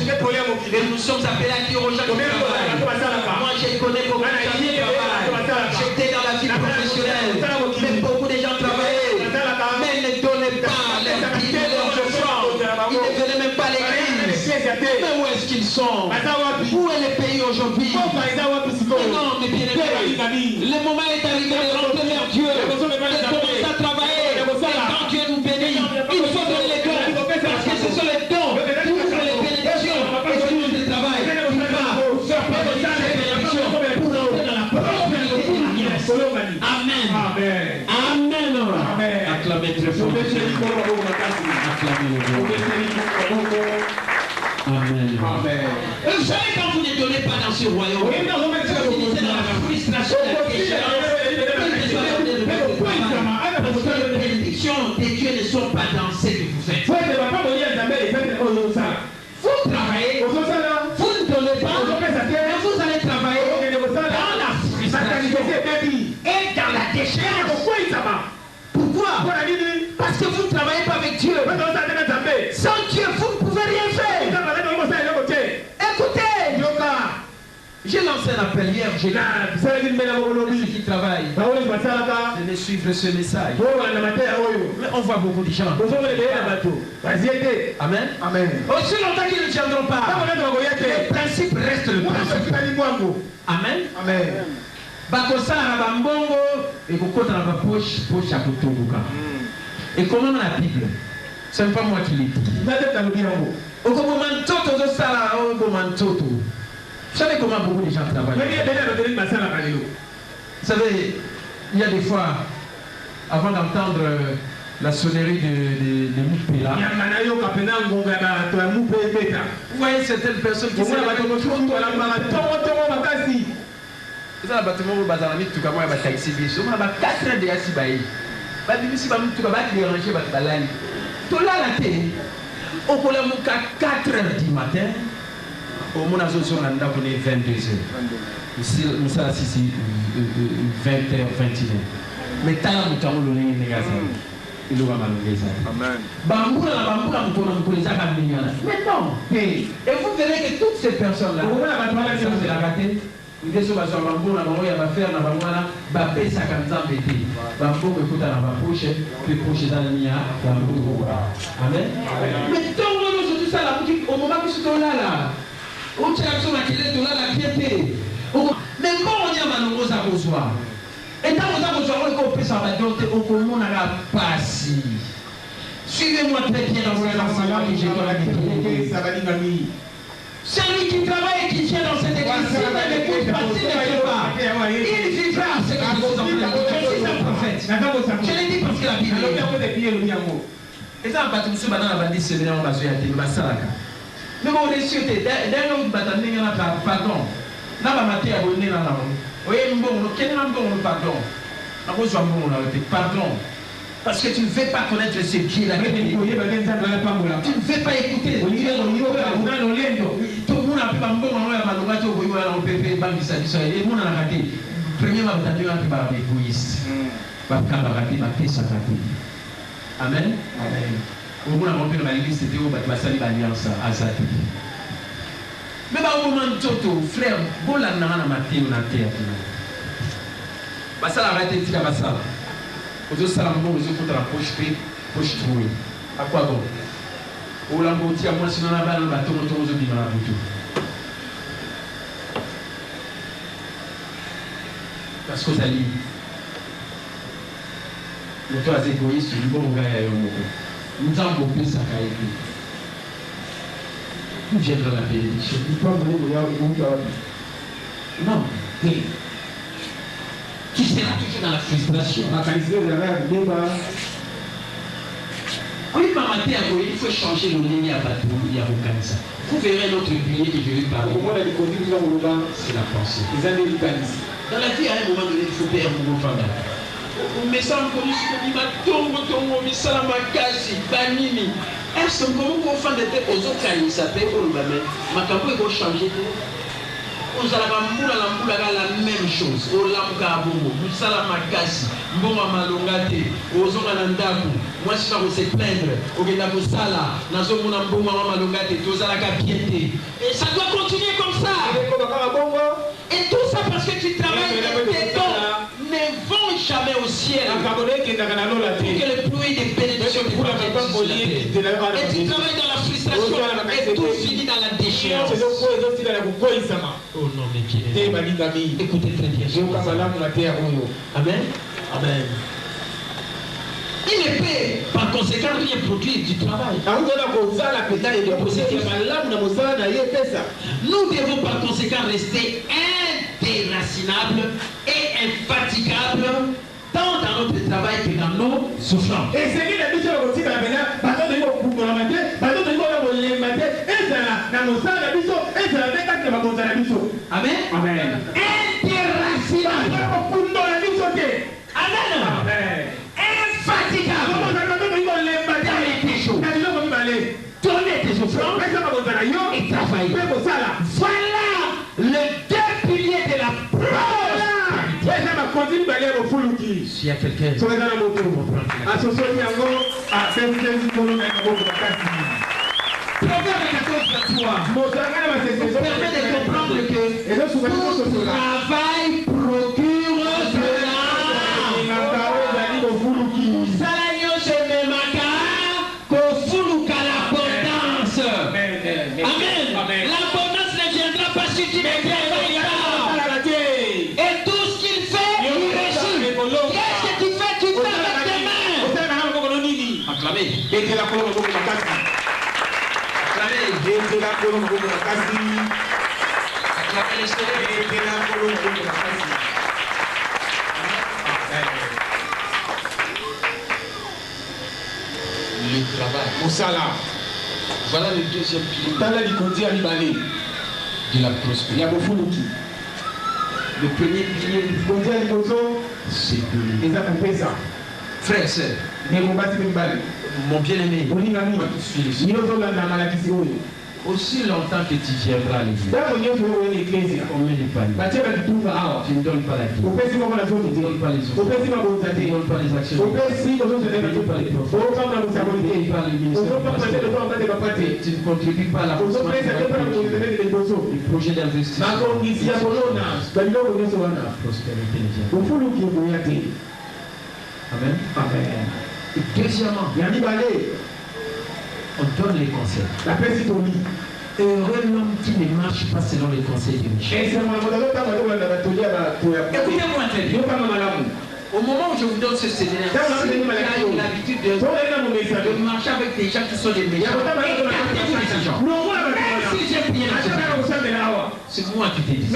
Et nous sommes appelés à dire aux gens qui travaillent. Moi, je connais beaucoup de gens qui travaillent. J'étais dans la vie professionnelle, mais beaucoup de gens travaillaient, mais ne donnaient pas leur vie. Ils ne venaient même pas l'église. Mais où est-ce qu'ils sont? Où est le pays aujourd'hui? Non, mais bien aimés, le moment est arrivé de rentrer vers Dieu, de commencer à travailler. Et quand Dieu nous bénit, il faut donner les dons, parce que ce sont les dons pour les bénédictions. Et c'est notre travail qui va faire partie de ces bénédictions pour entrer dans la prospérité de l'alliance. Amen. Amen. Acclamez très fort. Amen. Amen. Et vous savez, quand vous ne donnez pas dans ce royaume, vous finissez dans la frustration, la déchéance. Parce que vous ne travaillez pas avec Dieu. Sans Dieu, vous ne pouvez rien faire. Écoutez, j'ai lancé un appel hier, j'ai dit ceux qui travaillent de me suivre ce message. Mais on voit beaucoup de gens. Amen. Aussi longtemps qu'ils ne tiendront pas, le principe reste le principe. Amen. Bakosala bambongo et kokota na poche à kotobuka. Et comment la Bible? Ce n'est pas moi qui l'ai dit. Vous savez comment beaucoup de gens travaillent? Vous savez, il y a des fois, avant d'entendre la sonnerie de Moupela, vous voyez certaines personnes qui sont au 4 heures du matin, au moins à 22h. Nous sommes ici 20h, 21h. Mais tant que nous avons le négatif, il aura mal au Amen. Mais non. Et vous verrez que toutes ces personnes-là, c'est la raté. Ils sont faire Amen. Mais tant que tout ça, au moment où c'est là, on tient sur la piété. Mais quand on y a malheureusement à recevoir, et tant qu'on a recevoir, on peut s'abattre, on n'a pas si. Suivez-moi très bien dans votre enseignement que j'ai donné. Celui qui travaille et qui tient dans cette église, s'il n'écoute pas, s'il ne fait pas, il vivra ce que je vous en prie. Je suis un prophète. Je l'ai dit parce que la Bible est. Et ça, on va tout dans la bandit, c'est bien, on va se faire des massacres. Mais bon, les cités, d'ailleurs, on va t'amener un pardon. N'a pas maté à bonner dans la rue. Oui, bon, quel est un bon pardon? Pardon. Parce que tu ne veux pas connaître ce qui est la vérité. Tu ne veux pas écouter. Tout le monde a pu m'embaucher, on a malheureusement au bout de PP, banque de service. Et mon a raté. Premièrement, vous avez un peu d'égoïste. Vous avez raté ma paix sacrée. Amen. Amen. Au bout d'un moment, l'église c'était où tu vas saluer l'alliance à Zatu. Mais au moment où frère, bon la nana matin on a terre. Basa la raté tika basa. Aux autres salambos, aux autres la poche trouée. À quoi bon? Au lambeau tia moi sinon la balle bateau aux autres dit dans la boutou. Parce que ça dit. Le toi est égoïste, du bon gars et nous avons beaucoup ça qu'a été. Nous viendrons la bénédiction. Non, mais qui sera toujours dans la frustration. Oui, ma matin, il faut changer le ligne à bateau, il y a aucun ça. Vous verrez notre billet que je vais parler. C'est la pensée. Dans la vie, à un moment donné, il faut faire un moment pendant. Mais ça me connaît ce que dit ma tombe, mais ça m'a cassé, banini. Est-ce que comment vous faites des aux autres cas, il s'appelle pour le même. Ma campagne va changer. On s'en va la même chose. Au lamka bongo, nous salam makasi, bongo malongate, aux onandaku. Moi, je vais se plaindre. Au Gédako Sala, Nazo Monambo malongate, tous à la capiété. Et ça doit continuer comme ça. Et tout ça parce que tu travailles avec tes dons. Ne vont jamais au ciel pour que le pluie des bénédictions et tu travailles dans la frustration et tout finit dans la déchéance. Oh non, mais qui est écoutez très bien. Amen. Amen. Il ne peut par conséquent rien produire du travail. Nous devons par conséquent rester indéracinables et infatigables tant dans notre travail que dans nos souffrances. Amen. Amen. Indéracinable. Amen. Infatigable. Tourner tes souffrances et travailler. Voilà les deux piliers de la prospérité. S'il y a quelqu'un qui comprend Proverbe 14:3 permet de comprendre que tout travail procure cela. Amen. L'abondance ne viendra pas si tu ne travailles pas. Et tout ce qu'il fait, il réussit. Qu'est-ce que tu fais? Tu fais avec tes mains. Acclamez. Le travail. Voilà le deuxième pilier de la prospérité. Le premier pilier, c'est de frère et sœur, mon bien-aimé, aussi longtemps que tu viendras à l'église, combien de paliers tu ne donnes pas la vie, tu ne donnes pas les autres, tu ne donnes pas les actions, tu ne donnes pas les profits, tu ne donnes pas le ministère, tu ne contribues pas à la le projet d'investissement, la prospérité ne vient pas. Amen. Et deuxièmement, on donne les conseils. Heureux l'homme qui ne marche pas selon les conseils du méchant. Écoutez-moi très bien. Au moment où je vous donne ce séminaire, si vous avez l'habitude de marcher avec des gens qui sont des méchants, écartez-vous de ces gens. Si j'ai prié c'est moi qui t'ai dit.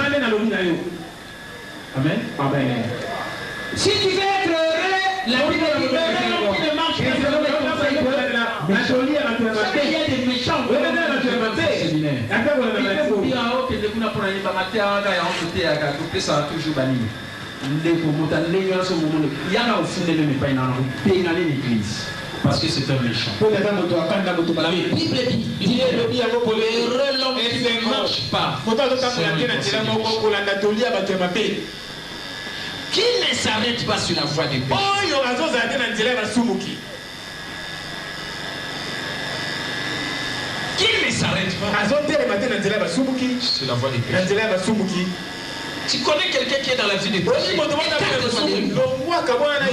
Amen. Si tu veux être heureux, la Bible dit heureux qui ne marche pas selon les conseils de il y a des méchants qui parce que c'est un méchant. La Bible dit heureux l'homme qui ne marche pas, qui ne s'arrête pas sur la voie du péché. Qui ne s'arrête pas sur la voie du péché. Tu connais quelqu'un qui est dans la vie du péché,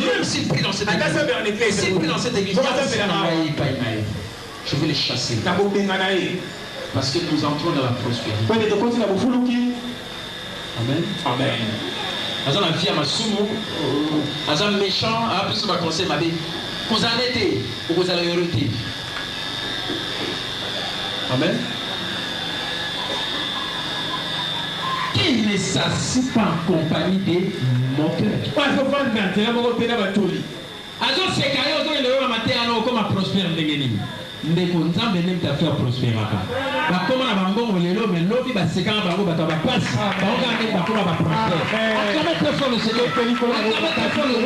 même s'il prie dans cette église, je vais les chasser. Parce que nous entrons dans la prospérité. Amen. Aza na vie ya masumu, aza méchant, a plus ma conseil ma vie. Kozala te, kozala heureux te. Amen. Qui ne s'assit pas en compagnie des moqueurs. Azo sekayo ozo elero na maté ano comme prospère ndengeni. Ndeko nzambe ne mtafia prospéraka. Ba koma na bangongo lelo mais lobi ba sekanga bango bato ba passe. Ba onga ne ba koma ba prospère. Akome te fo le Seigneur peliko na akome te fo le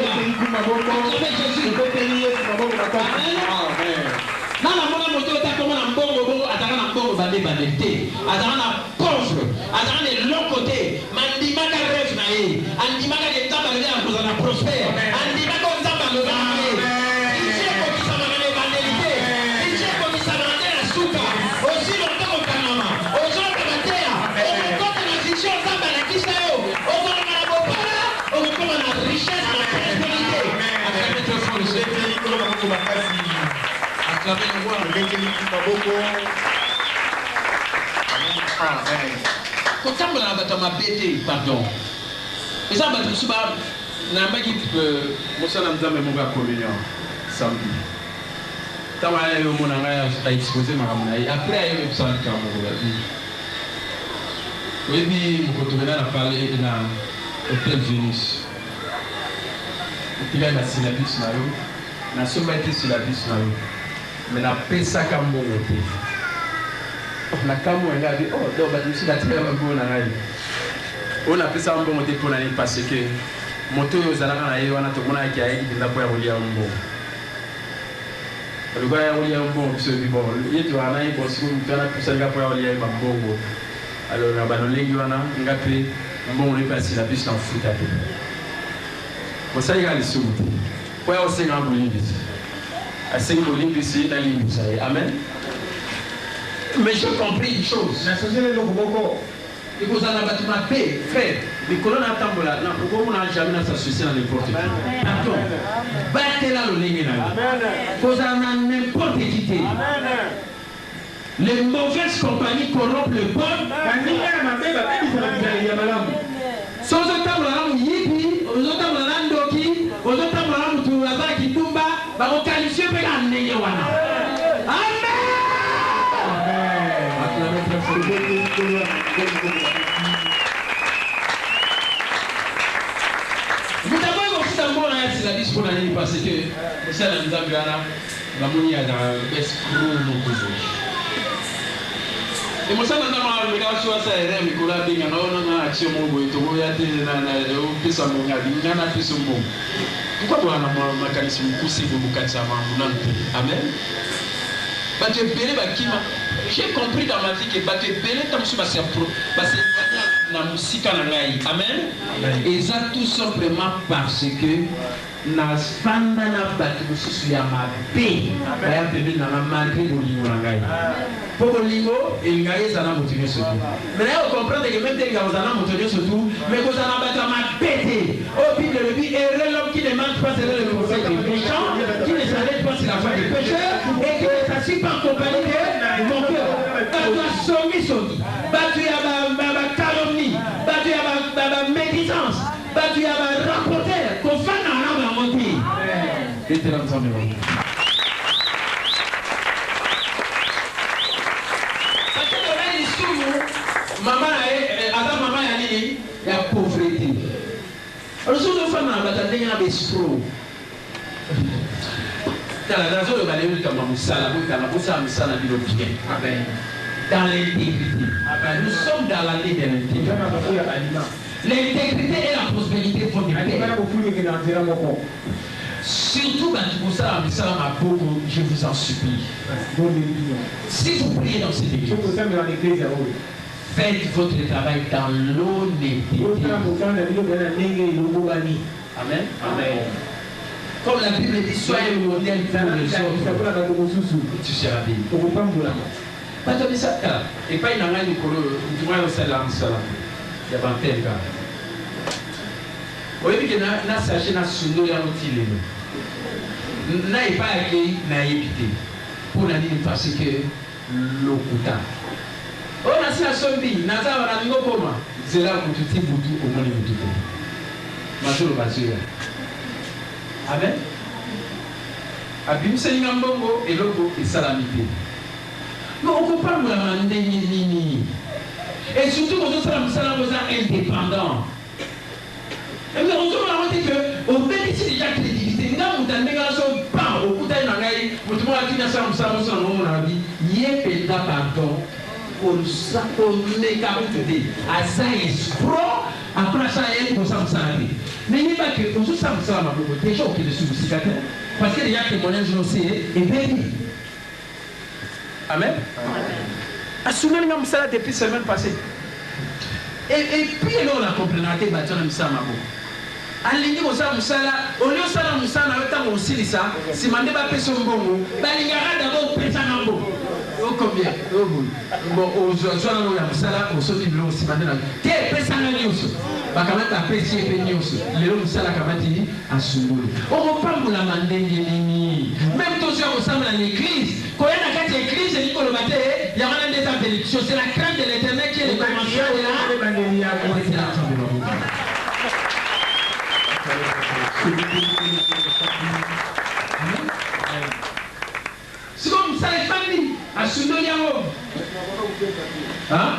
Amen. Nana mona moto ta koma na mbongo bongo ataka na mbongo bande bandete. Ataka na pauvre, ataka na l'autre côté. Mandima ka rêve na ye. Andima ka de tamba le ya kozana prospère. Andima ko nzamba le ba. Aussi longtemps au Panama, aux gens de la terre, on compte la vision d'Amba la Kisao, on compte la Bopala, on compte la richesse, la prospérité. Acclamez très fort le Seigneur. Acclamez le roi. Quand on a ma bête, pardon. Et ça, je suis pas. N'a pas dit que moi, ça n'a pas mon gars communion samedi. Après, il y a eu oui, je parlé de l'hôtel Vénus. Il y a la syllabus, na somba été sur la bus, mais la pesa comme bon hôtel. La camo, elle a dit, oh, donc, je suis d'accord avec vous. On a fait ça un bon hôtel pour l'année parce que moto aux alarmes, on a tout le monde qui a été là pour aller à un bon. Le gars a eu un bon, il y a un bon, si vous avez pu s'en pour aller à un bon. Alors, on a un bon, on est passé la bus en foot à tout. Vous savez, il y a les sous. Pour y aussi grand Bolivie. Assez Bolivie ici, dans l'île. Amen. Mais j'ai compris une chose. Et vous en avez battu ma paix, frère. Mais quand on attend, on n'a jamais s'associer à n'importe qui. Attends. Battez-la le ligne. Vous en avez n'importe qui. Les mauvaises compagnies corrompent les bonnes. Sans autant, on a yipi, aux autres, on a ndoki, aux autres, on a tuaba kitumba, on qualifie pour la négawana. Amen. Vous avez aussi un bon c'est la dispo l'année parce que c'est la Nzambana, la monia dans l'escroc. Et moi, ça n'a pas de relation à ça. Il y a une action qui pourquoi un mécanisme possible Amen. J'ai compris dans ma vie que Amen. Et ça tout simplement parce que na fanda na batu mususu ya mabe baya pepe na malgré bolingo na ngai po bolingo elingai ezala moto nyonso tu mais là on comprend que même des gars ozala moto nyonso tu mais kozala batu mabe te au Bible le dit heureux l'homme qui ne mange pas selon le conseil des méchants qui ne s'arrête pas sur la voie des pécheurs et qui ne s'assied pas en compagnie de mon cœur batu ya songi batu ya ba calomnie batu ya ba médisance batu ya ba rapporteur qu'on fait na maman ya nini ya pauvreté. Alors sur le femme na batandenge na bespro. Tala dans le balé comme musala, musala bilo bien. Amen. Dans l'intégrité. Nous sommes dans la loi de l'intégrité. L'intégrité et la prospérité font du bien. Surtout quand vous savez, je vous en supplie. Si vous priez dans cette église, faites votre travail dans l'honnêteté. Amen. Amen. Comme la Bible dit, soyez modèles pour les autres. Tu seras béni. Et pas une année du moins au salam. Il y a un tel cas. Vous voyez que na sachet na sundo ya motile na pas accueilli na évité pour la dire parce que l'okuta on a ça sombi na za wana ngo koma zela kututi butu omoni butu masolo bazia amen abimse ngambongo eloko esalamité mais on comprend la mandeni nini et surtout quand on salam indépendant. Et mais on se dit que au bénéficie déjà crédibilité, nous avons des négociations pas au bout d'un an, nous avons dit que nous avons dit, il y a des pardon pour ça, pour les capacités. À ça, escroc, après ça, il y a des gens qui sont mais il n'y a pas que nous sommes déjà au dessus du cicatrice, parce que les gens qui témoignent, je sais, et bien. Amen. Assumez nous ça depuis la semaine passée. Et puis là, on a compris que nous avons ça. Alingi mosa musala olio sala musala weta mosilisa simande ba peso mbongo balingara d'abord pesa ngambo o combien o bon ozwana no ya musala osofi bilo simande na ke pesa nganyoso bakamata pesi pe nyoso lelo musala kamati asunguli o pambula mandenge nini même toi sur ensemble dans l'église quand il y a quatre églises et Nicolas Maté il y a un des bénédictions c'est la crainte de l'Éternel qui est le commencement de la c'est comme ça les familles à Sundoyamo. Hein?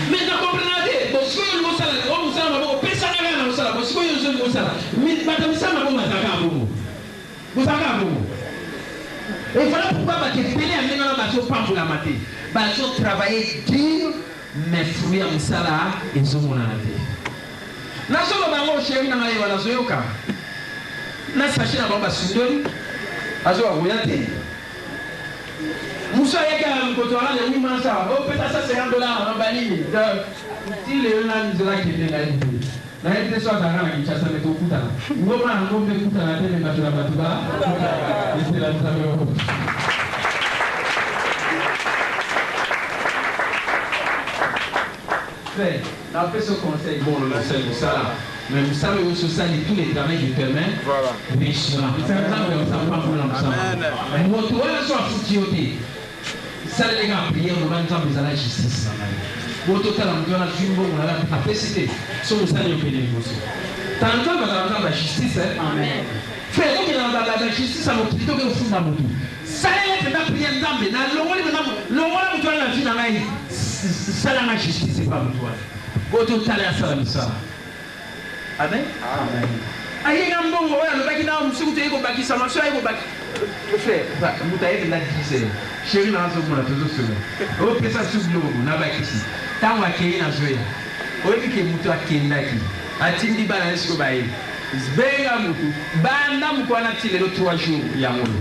Mais vous comprenez, bon, si vous avez un salaire, vous avez un personne qui a un salaire, si vous avez un salaire, mais vous avez un salaire, vous avez un et voilà pourquoi vous avez payé à mener la bateau pour la mater. Vous travaillez dur, mais fruits à un salaire, ils ont un salaire. Nasolo bango chéri na ngai wana zoyoka na sachi na bamba sundoli azo awuyate musa yeka mkoto ala ni mansa o peta $50 na banini de tile na nzela kile na ibi na été soit dans la Kinshasa mais tout là ngoma ngombe kuta na tele batula batuba c'est la table frère n'a fait ce conseil bon le conseil ça là mais vous savez aussi ça tous les travaux du permet voilà riche là c'est ça mais on s'en pas pour l'ensemble moto wala soit fouti ça les gars prier on va entendre les la justice moto tala mtona jumbo on a capacité so vous savez que les motos tant que dans la justice amen frère on est dans la justice à l'hôpital que funda moto ça les peut prier nzambe na longola moto na vie na ngai ça la justice c'est pas moto moto tala ça ça amen amen ayenga mbongo wala lobaki na msukutu yeko baki sama so yeko baki frère mutaye na disé chéri na zo mona toujours sur o pesa sublo na baki si tango akei na zoya oyebi ke mutu akendaki atindi bana esiko baye benga mutu banda mukwana tilelo 3 jours ya ngolo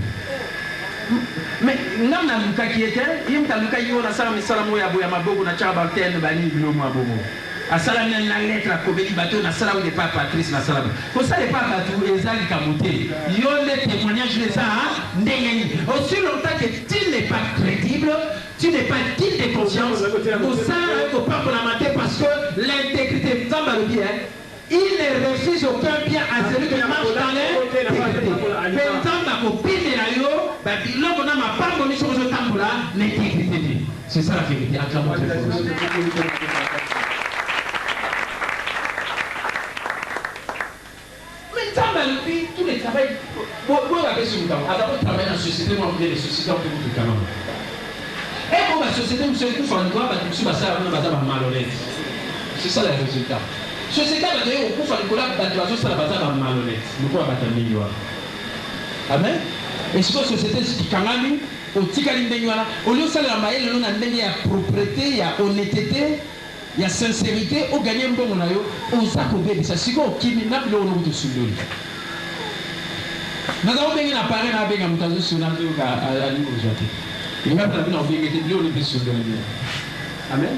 mais ngam na lukaki ete yimta lukaki ona sala misala moya boya maboko na chaba tene bani bilo mwa bobo asala mina na lettre akobeli bato na sala de papa Patrice na sala ko sala papa tu ezali kamote yonde témoignage de ça ndengeni aussi longtemps que tu n'es pas crédible tu n'es pas digne de conscience pour ça il faut pas pour la mater parce que l'intégrité nzamba le bien il ne refuse aucun bien à celui qui marche dans l'intégrité mais nzamba ko bimela yo ba biloko na mapambo ni sozo tambola l'intégrité c'est ça la vérité acclamons tous les travails, vous avez ce temps. Avant de travailler dans la société, moi, les sociétés ont beaucoup de canons. Et pour la société, vous savez, tout le monde va malhonnête. C'est ça le résultat. La société va dire, au coup, il va être malhonnête. Nous pouvons battre un million. Amen. Et si la société qui canali, au Tikali Ndengwala, au lieu de ça, la maille, il y a propriété, il y a honnêteté. Il y a sincérité, au gagner un bon monayo, on s'accorde ça. Si on qui n'a plus de sous-l'eau. Nous avons bien appareil à bien à sur la à niveau aujourd'hui. Il n'y a pas de bien été bien au sur le amen.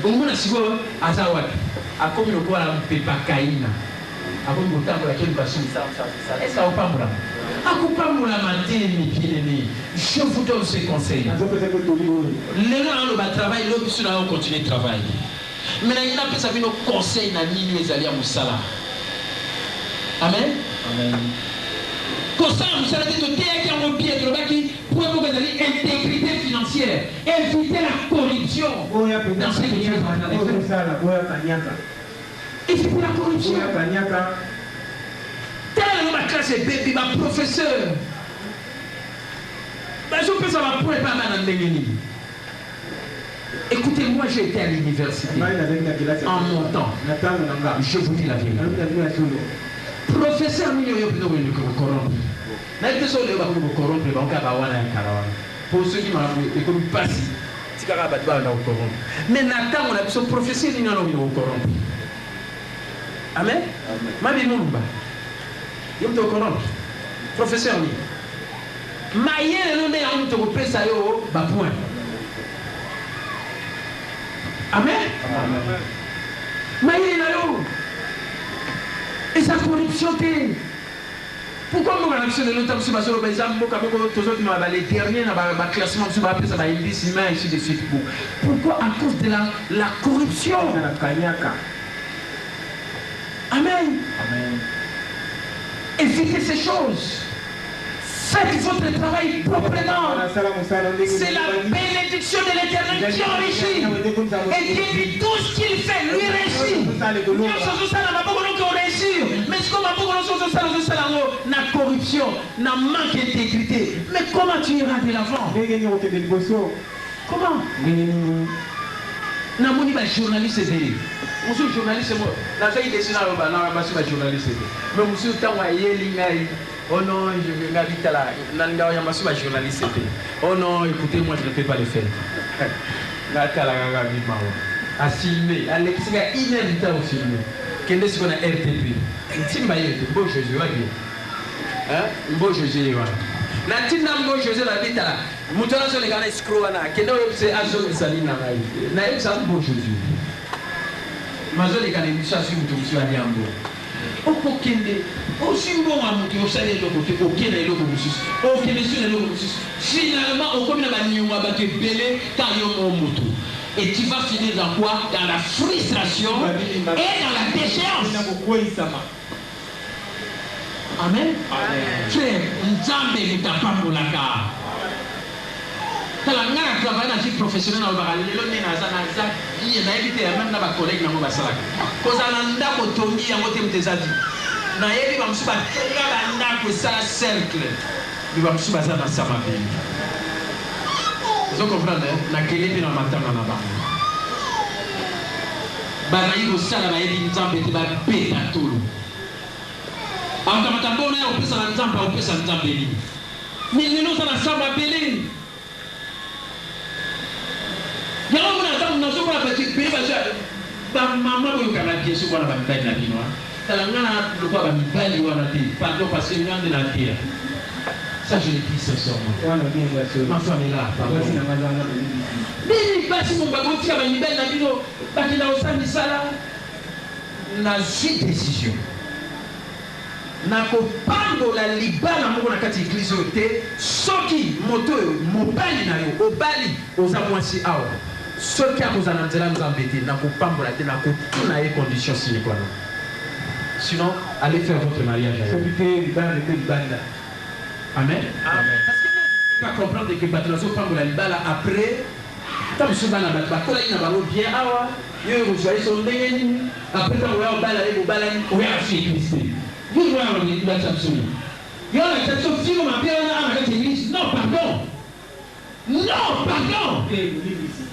Au moins, si vous avez à comme le quoi la pépa caïna, avant de temps pour laquelle nous passons ça. Est-ce que ça va pas moi? À couper mon la matin, mes pieds, je vous donne ces conseils. Les gens qui travaillent, l'autre sur la continuer de travailler. Mais il n'y a pas de conseils dans l'île les alliés à Moussala. Amen. Amen. Conseil à Moussala, c'est de qui a un pied de l'obaki pour avoir une intégrité financière, éviter la corruption dans ce que tu fais. Éviter la corruption. Tel ma classe est bébé, ma professeur. Je peux savoir pour pas mal écoutez-moi, j'ai été à l'université. En mon temps, je vous dis la vérité. Professeur, nous avons corrompu. Pour ceux qui m'ont passé, mais Nathan, on a besoin de professeur, nous avons corrompu. Amen. Amen. Il y a un professeur. Maïe, nous avons un professeur. Point. Amen. Maïe, et sa corruption. Pourquoi nous avons actionné le temps sur les derniers dans le classement sur ainsi de suite. Pourquoi? À cause de la corruption. Amen. Amen. Évitez ces choses. Faites votre travail proprement. C'est la bénédiction de l'Éternel qui enrichit. Et qui dit tout ce qu'il fait, lui réussit. Nous mais comme la corruption, la manque d'intégrité. Mais comment tu iras de l'avant? Comment? Namoni ba journaliste est monsieur journaliste moi la veille des na ba journaliste mais monsieur tango yeli ngai oh non je vais vite là nanga ya masu ba journaliste oh non écoutez moi je ne peux pas le faire la tala ga vite ma a filmer Alex ga inévitable au filmer kende siko na RTP timba yetu bo Jésus wa bien hein bo Jésus wa na tinda mbo Jésus la vite là mutana so le kana escrow na kende o se azo salina ngai na ça bon Jésus Mazole kana émission sur mutu ali ambo. Okokende, osimbo wa mutu osale eloko te okende eloko mususu. Okende sur eloko mususu. Finalement, okomi na banyuma ba te belé car yo mo mutu. Et tu vas finir dans quoi? Dans la frustration et dans la déchéance. Amen. Frère, Nzambe mutapambolaka. Tala ngana travailler dans une professionnelle au parallèle, le nena za il na évité même na ba collègue na mo basalaka. Koza na ndako tongi yango te mtezadi. Na yebi ba musuba tenga ba ndako sala cercle. Bi ba musuba za na sama bien. Vous comprenez? Na kelebi na matanga na ba. Ba na yibo sala ba yebi Nzambe te ba beta tolo. Anga matambona ya opesa na Nzambe opesa Nzambe ni. Ni lelo sana sama belé. Il y a un peu de petite pays, maman vous kana bien sûr na bambali na bino. Talangana lokwa bambali wana te. Pardon parce que ngande na terre. Ça je le dis sincèrement. Ma femme est là. Bini basi mon bagoti ka bambali na bino bakina osani sala na ji décision. Na ko pambola libala moko na kati église te soki moto mobali na yo obali oza mwasi awa. Ce qui a nous embêté, n'a pas embêté, n'a pas toutes conditions sine qua non. Sinon, allez faire votre mariage. Amen. Amen. Parce que vous ne pouvez pas comprendre que Batalazo Pambola Libala après, quand vous êtes dans la Batala, il n'a pas bien awa, vous soyez son nez, après quand vous avez bala, vous bala, vous avez affiché Christ. Vous voyez la Tchatsouni. Il y a la Tchatsouni, si vous m'appelez à l'église, non, pardon. Non, pardon.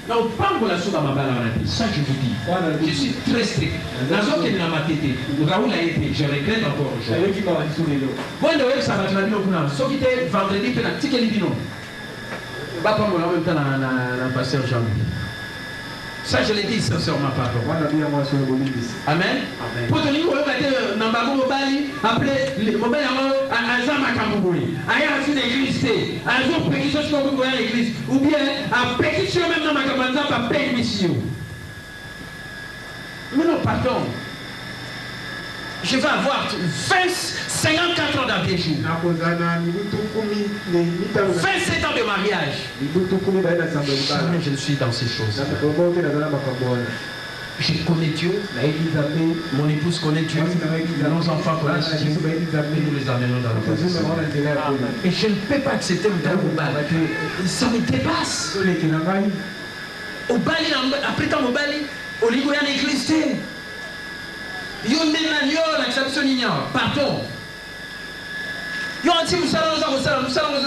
Non, pas pour la soupe à ma balle. Ça, je vous dis. Je suis très strict. La zone qui est dans ma tête, Raoul a été, je regrette encore aujourd'hui. Bon, ça va être la ce qui était vendredi, il y a un petit quelqu'un. Pas pour moi, en même temps, dans le pasteur Jean. Ça, je l'ai dit sincèrement, pardon. Amen. Pour te dire, après, le mobile a Zama Kamboui. Aya a fait l'église, a fait pétition sur l'église. Ou bien, a pétition même dans ma campagne, pas permission. Mais non, pardon. Je vais avoir 54 ans dans des jours. 27 ans de mariage. Jamais je suis dans ces choses. Je connais Dieu. Mon épouse connaît Dieu. Nos enfants connaissent Dieu. Nous les amenons dans le passé. Et je ne peux pas accepter le Tarouba. Ça me dépasse. Au Bali, après tant au Bali, au Ligoyan église. Yo ndena yo la exception ignore. Pardon. Yo anti musala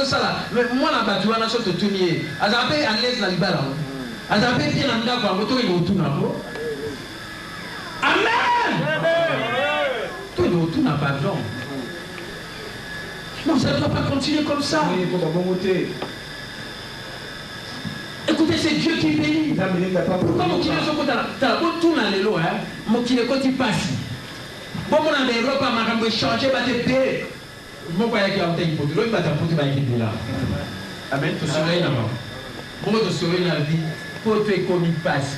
sala. Mais moi la batu wana so to tunie. Azape à l'aise na libala. Azape bien na ndako ngo to ngo tuna ko. Amen. To ngo tuna pardon. Non, ça ne doit pas continuer comme ça. Écoutez, c'est Dieu qui bénit. Pourquoi mon kiné soko ta bon tuna lelo hein? Mon kiné ko ti passe. Bon, on a des Europe à changer, bah t'es payé. Mon père qui a obtenu une photo, il va t'apporter une là. Amen. Tu serais là-bas. Comment tu serais la vie? Pour faire comme il passe.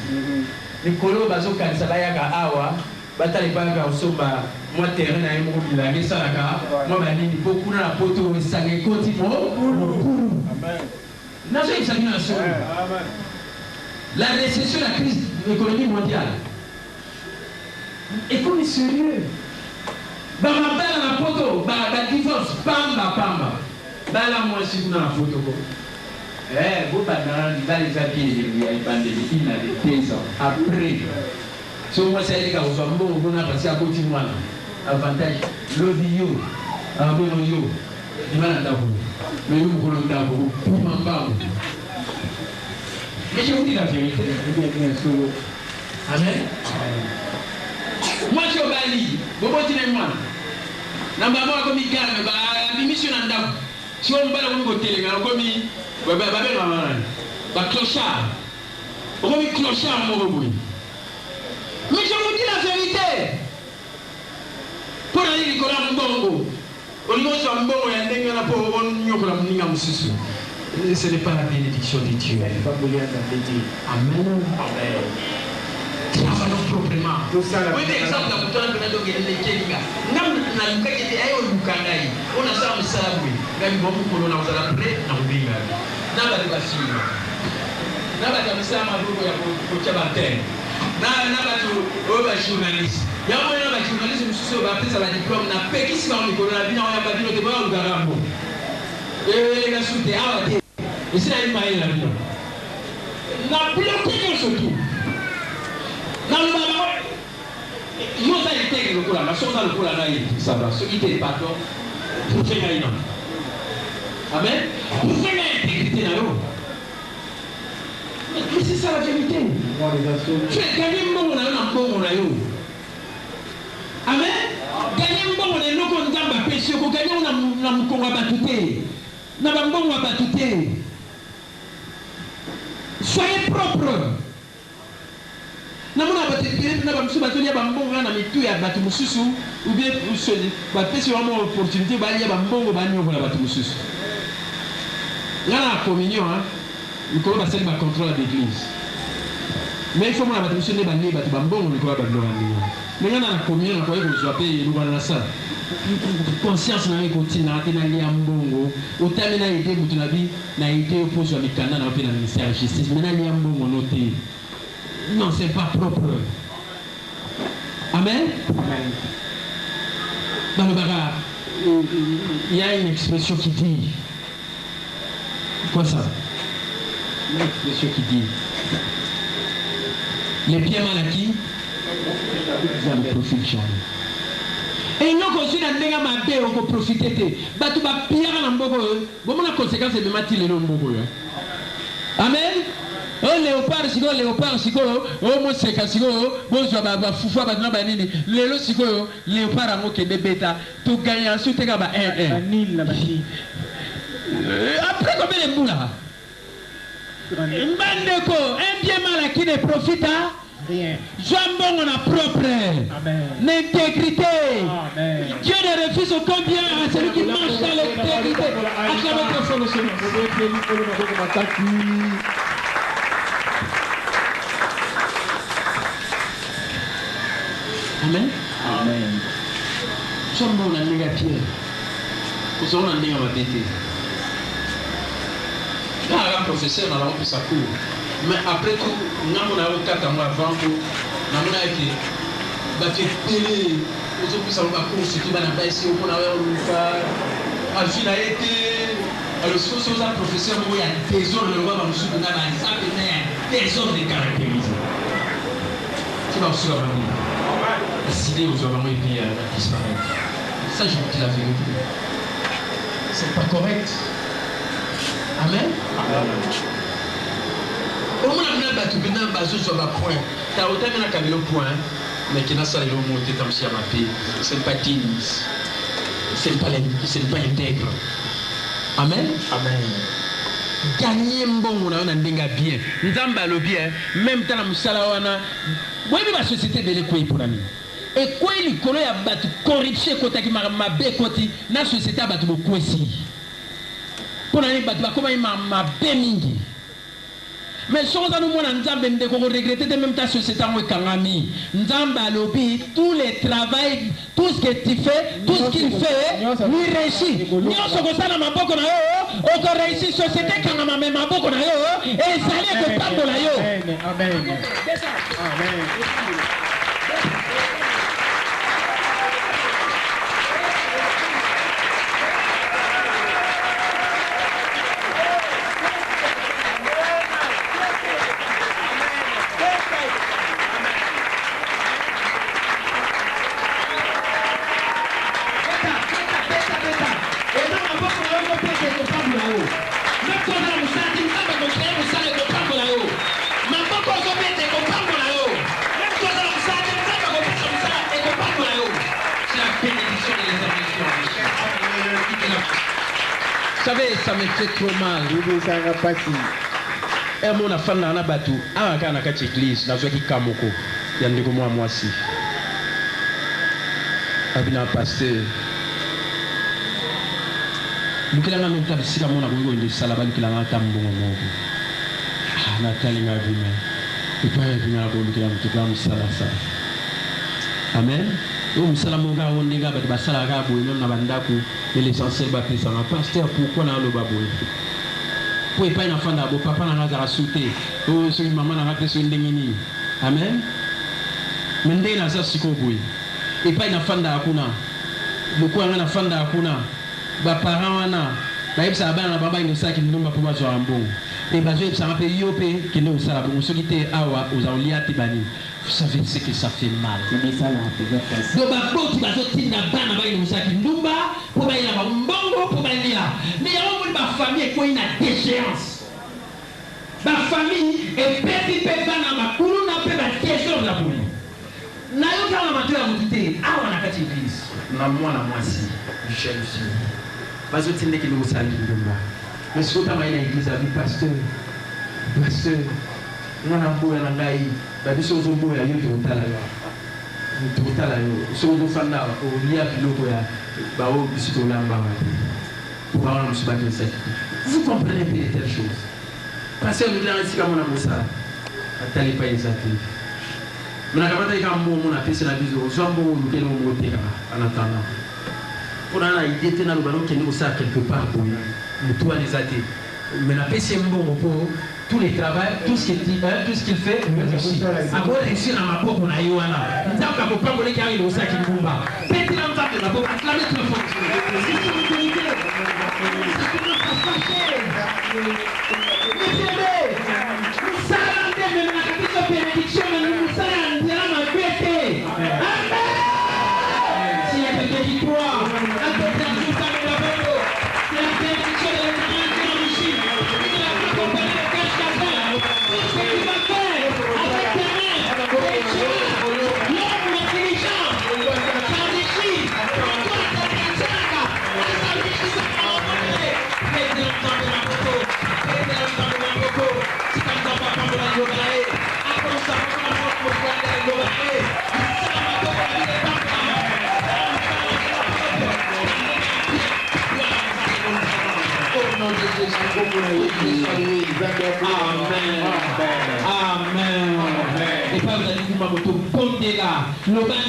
Les colos, bazo kan salaya ka awa, batali ba ka osomba, moi terrain na yemo bila, mais ça la ka, moi bani ni beaucoup na poto sangue continue. Amen. N'a jamais examination. Amen. La récession, la crise de l'économie mondiale. Et comme il est sérieux, bah ma belle à la photo, bah divorce, pamba. Bah là moi si vous dans la photo. Vous pas dans les habits, il y a une pandémie, il a des 15 ans. Après, si moi c'est les gars, vous avez passé à côté de moi. Avantage, le bio, un bon yo, il m'a d'abord. Mais nous voulons d'abord, pour m'en parler. Mais je vous dis la vérité. Amen. Moi je suis au Bali, vous continuez moi. Namba moi comme il gagne, bah mission n'andam. Si on va au côté, comme il, bah clochard. Comme il clochard mon bruit. Mais je vous dis la vérité. Pour aller Nicolas Mbongo, au niveau de Mbongo, il y a des gens pour ce n'est pas la bénédiction de Dieu. Amen. Amen. travaillons proprement. Oui, par exemple, la bouton de la Kenga. Nam na luka qui est au Lukangai. On a ça, mais ça, oui. Même bon, pour nous, on a prêt, on a oublié. N'a pas de bâtiment. N'a pas de ça, ma boue, pour Tchabaten. N'a pas de journaliste. Il y a un journaliste, je me suis dit, ça va diplôme, n'a pas qui s'y va en école, on a bien, on a pas dit, on est bon, on a un bon. Et les gars, souté, ah, ouais. Et c'est la ligne, il a bien. N'a bloqué quelque chose. Dans le moment, il y a été le coup là, la chose dans le coup là, ça va, ce qui était pardon, pour faire un nom. Amen. Pour faire l'intégrité là, mais c'est ça la vérité. Tu as gagné un bon, on a un bon, on a eu. Amen. Gagner un bon, on a un bon, on a un péché, on a gagné un bon, on a battuté. On a un bon, on a battuté. Soyez propres. Namuna batepire na bamsu batolia bambonga na mitu ya batu mususu ou bien ba pesi vraiment opportunité ba lia bambongo ba nyo na batu mususu. Ngana communion hein. Nous connaissons pas celle contrôle d'église. Mais il faut que nous soyons bannés batu bambongo nous connaissons pas mais ngana na communion ko ko soit payer nous na ça. Conscience na ngoti na tena lia mbongo utamina ide mutu na bi na ide opposé à mikanda na pe na ministère de justice mais na lia mbongo noté. Non, c'est pas propre. Amen. Amen. Dans le bagarre, il y a une expression qui dit. Quoi ça? Une expression qui dit. Les pieds mal acquis, ça ne profite jamais. Et nous aussi, dans le ma bé, on peut profiter. Bah, tu vas pire dans le bobo. Bon, la conséquence, c'est de mettre les noms bobo. Amen. Oh léopard siko oh moseka siko bonzo ba fufa ba na banini lelo siko léopard ango ke bebeta to gagner ensuite ka ba 1 après combien de moula mbandeko un bien mal à qui ne profite rien. Jambon on a propre. Amen. L'intégrité. Amen. Dieu ne refuse aucun bien à celui qui marche dans l'intégrité. Acclamez ton son le Seigneur. Amen. Amen. Jambon on a négatif. Nous avons un négatif à bêter. Là, un professeur, on a fait sa cour. Mais après tout, nous avons eu 4 mois avant que nous avons été télé. Nous avons pu savoir que ce qui va nous ici, on a été. Alors, si vous êtes professeur, il y a des ordres de loi, il y a des ordres de caractérisés. C'est pas aussi la manière. Décider aux hommes et puis disparaître. Ça, je vous dis la vérité. C'est pas correct. Amen. Au moins, on a battu bien basé sur la point. Tu as autant de cabelo point, mais qui n'a pas le monté comme si à ma paix. C'est pas digne. C'est pas intègre. Amen. Amen. Gagner bon, on a un denga bien. Nous avons le bien. Même dans la musalawana. Moi, la société de l'école pour l'année. Et quoi il y a battu corruption côté qui m'a bécoti, la société a battu beaucoup ici. Pour l'année, comment il m'a bémingi. Mais si on a nous regretter de même ta société en Kangami, Nzamba lobby, tous les travail, tout ce que tu fais, tout ce qu'il fait, lui réussit. Nous sommes ça dans ma boque na yo, on réussit société quand ma même ma boque na yo, et ça allait que pas de la yo. Amen. Amen. Amen. Vous savez, ça me fait trop mal. Et mon enfant n'a pas battu. Ah, quand on a quatre églises, dans une kamoko, il y a un dégoût moi aussi. Abina pasteur. Nous qui l'avons mis ici, la mona bongo de salaba, nous qui l'avons tambo bongo. Ah, Nathalie m'a vu mais. Et puis, il y a un peu de ça. Amen. Musala monga ondinga ba basala ka boye même na bandako et l'essentiel ba pesa na pasteur pourquoi na lo ba boye pour pas na fanda bo papa na ngazara souté o so maman na rappeler so ndengini amen mende na sa siko boye et pas na fanda akuna beaucoup na fanda akuna ba parents wana ba yebsa bana baba ino sa ki ndumba pour bazo ambo et bazo yebsa un peu yope ki no sala bo so kité awa aux aulia tibani. Vous savez ce que ça fait mal. Donc, il y a ma famille qui a une déchéance. Ma famille est perdue dans ma coulou, n'a pas de question de la boule. N'a pas de matin à vous quitter. Ah, on a fait l'église. Na moi, si. Michel, si. Parce que tu n'es que nous saluons. Mais si vous avez une église, avec pasteur, on a un peu de la babiso zombo ya yote utala yo so do fanda o lia biloko ya bawo bisito lamba pour avoir un suba de cette. Vous comprenez bien telle chose. Parce que nous là ici comme on a ça atali pas exactement. Mna kama ta kama mo na pesa na bizo zombo lukelo mo teka en attendant. Pour la idée tena lo ballon qui nous ça quelque part pour mutua les athées. Mais la pesa mbongo pour tous les travaux, tout ce qu'il fait, réussit. Avant réussir à ma peau, on a eu un an. Nous avons pas voulu qu'il y ait au sac qui bomba. Petit l'enfant de la peau, acclamez tout le monde. C'est une autorité. Nous savons que nous avons une bénédiction, mais nous savons que nous avons une bénédiction. Amen. S'il y a quelqu'un qui croit, la bénédiction de la peau, c'est la bénédiction de l'éternel qui enrichit. C'est la compagnie de cash café. Ce qui va faire avec tes mains, l'homme intelligent, s'enrichit. Quand toi, t'es chaka, s'enrichit sa parole. Mettez l'ensemble de ma photo. Mettez l'ensemble de ma photo. Si t'as pas papa pour la yogae, après ça, on va pour faire la yogae. Ça va pas pour la yogae. Amen. Et pas vous allez dire ma moto, pondez là, le ban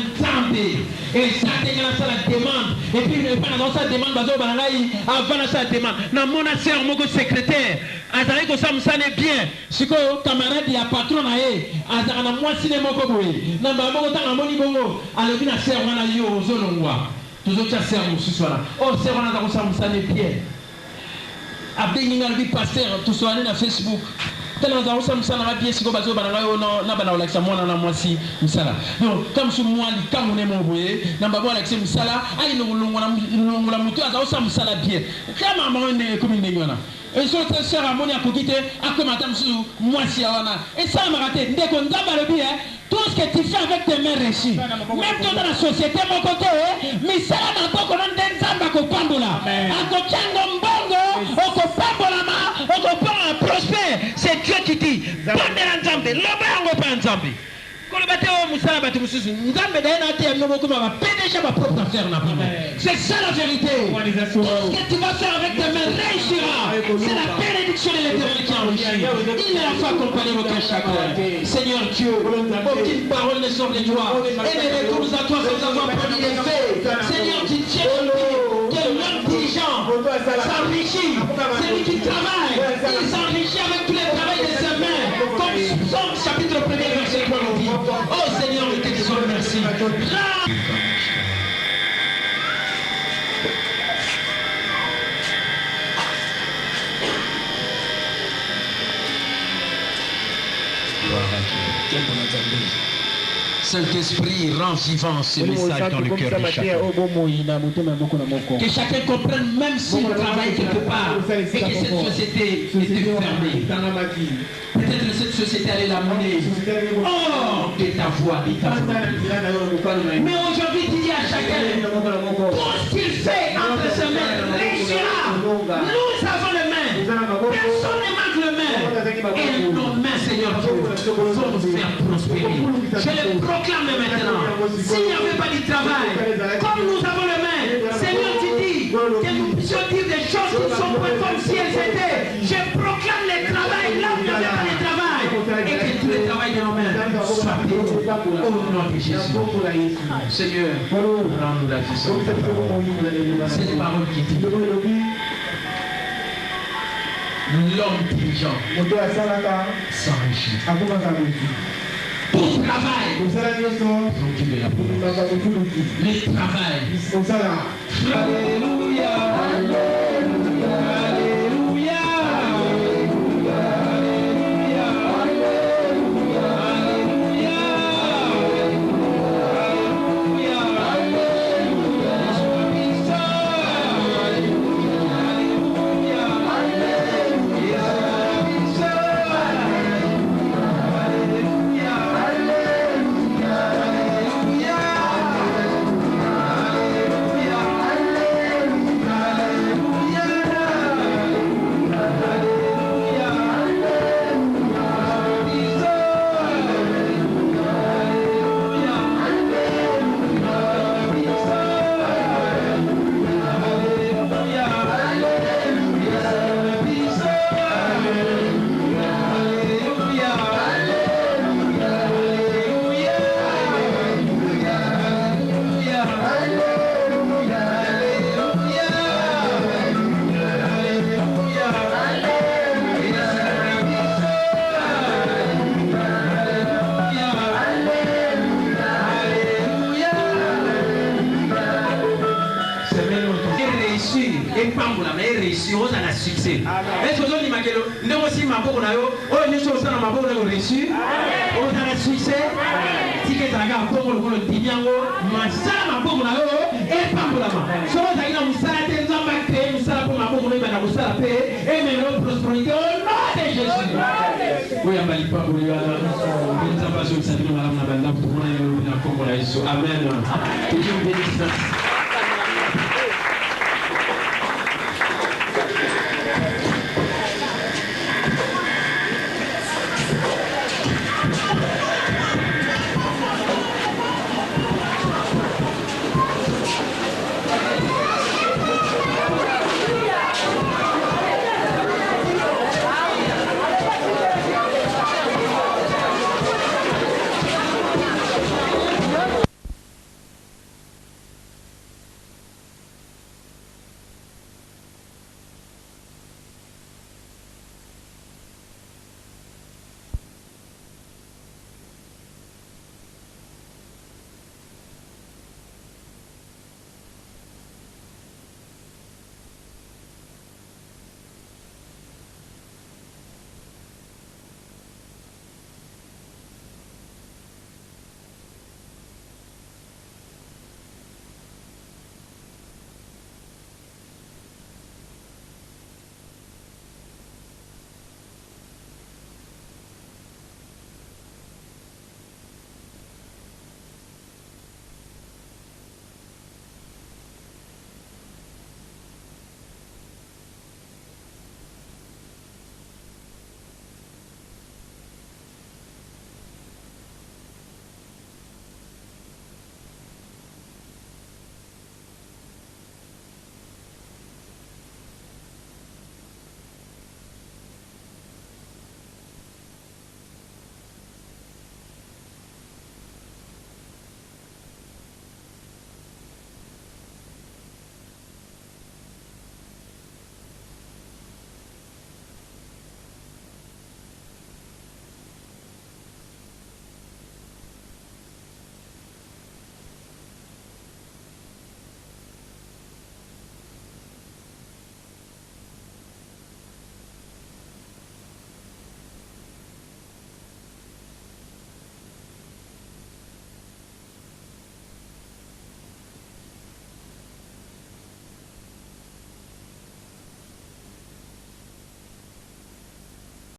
et ça dégaine la demande. Et puis pendant sa demande, bazo banai avant sa demande. Na mona sœur moko secrétaire, azali ko samsane bien. Siko camarade ya patron na ye, azaka na mwasi ne moko boye. Na ba moko tanga moni bongo, alobi na sœur wana yo zolongwa. Toujours tia sœur mususu wana. Oh sœur wana za ko samsane bien. Après il y a un pasteur tout ça sur Facebook. Tellement dans ça ça n'a bien si ko bazo bana na bana olakisa mwana na mwasi msala. Donc comme sur moi li comme on est mon boye na babo olakisa msala ali longo la mutu aza osa msala bien. Kama maman ne comme une nyona. Et sur ta sœur amoni akokite akomata msu mwasi wana. Et ça m'a raté ndeko ndamba le bien. Tout ce que tu fais avec tes mains réussies. Même toi dans la société mon côté mais ça na boko na ndenzamba ko pambola. Akochanga mbongo okopambola ma okopanga prospère. C'est Dieu qui dit pondera nzambe loba yango pa nzambe. Quand le bateau musala bateau mususu nzambe daina ati amno boko ma PDG ma propre affaire na prime. C'est ça la vérité. Tout ce que tu vas faire avec tes mains réussira. C'est la bénédiction de l'Éternel qui enrichit. Il est la foi accompagné de aucun chagrin. Seigneur Dieu, aucune parole ne sort de toi. Et ne retourne à toi sans avoir produit des faits. Seigneur, tu tiens que l'homme diligent s'enrichit. Celui qui travaille, il s'enrichit avec tous les travaux de ses mains. Comme Psaume chapitre 1er verset 3 nous dit. Oh Seigneur, nous te disons merci. Saint-Esprit, rend vivant ce message dans le cœur de chacun. Que chacun comprenne, même s'il travaille quelque part, et que cette société était fermée. Peut-être que cette société allait l'amener. Oh, de ta voix, de ta voix. Mais aujourd'hui, tu dis à chacun, tout ce qu'il fait entre ses mains réussira. Nous avons les mains. Personne ne manque les mains. Et nos mains, Seigneur Dieu, vont nous faire prospérer. Je le proclame maintenant. S'il n'y avait pas du travail, comme nous avons les mains, Seigneur, tu dis que nous puissions dire des choses qui sont comme si elles étaient. Je proclame le travail là où il n'y avait pas de travail. Et que tous les travail de soit béni. Au nom de Jésus. Seigneur, rends-nous la puissance. Cette parole qui dit l'homme diligent s'enrichit. Pour travail, procure la pauvreté. Le travail. Alléluia. Alléluia. Alléluia. Succès. Est-ce que vous avez dit que nous aussi, ma pauvre, nous sommes ma pauvre, nous reçu. On a le succès. Si vous avez un pauvre, vous avez dit, ma salle, ma pauvre, et pas pour la main. Si vous avez un salaire, vous avez créé une salle pour ma pauvre, vous avez un salaire, et maintenant, prospérité au nom de Jésus. Oui, on va y pas pour lui. Nous avons besoin de ça, nous allons la bande pour nous, Amen. Que Dieu bénisse.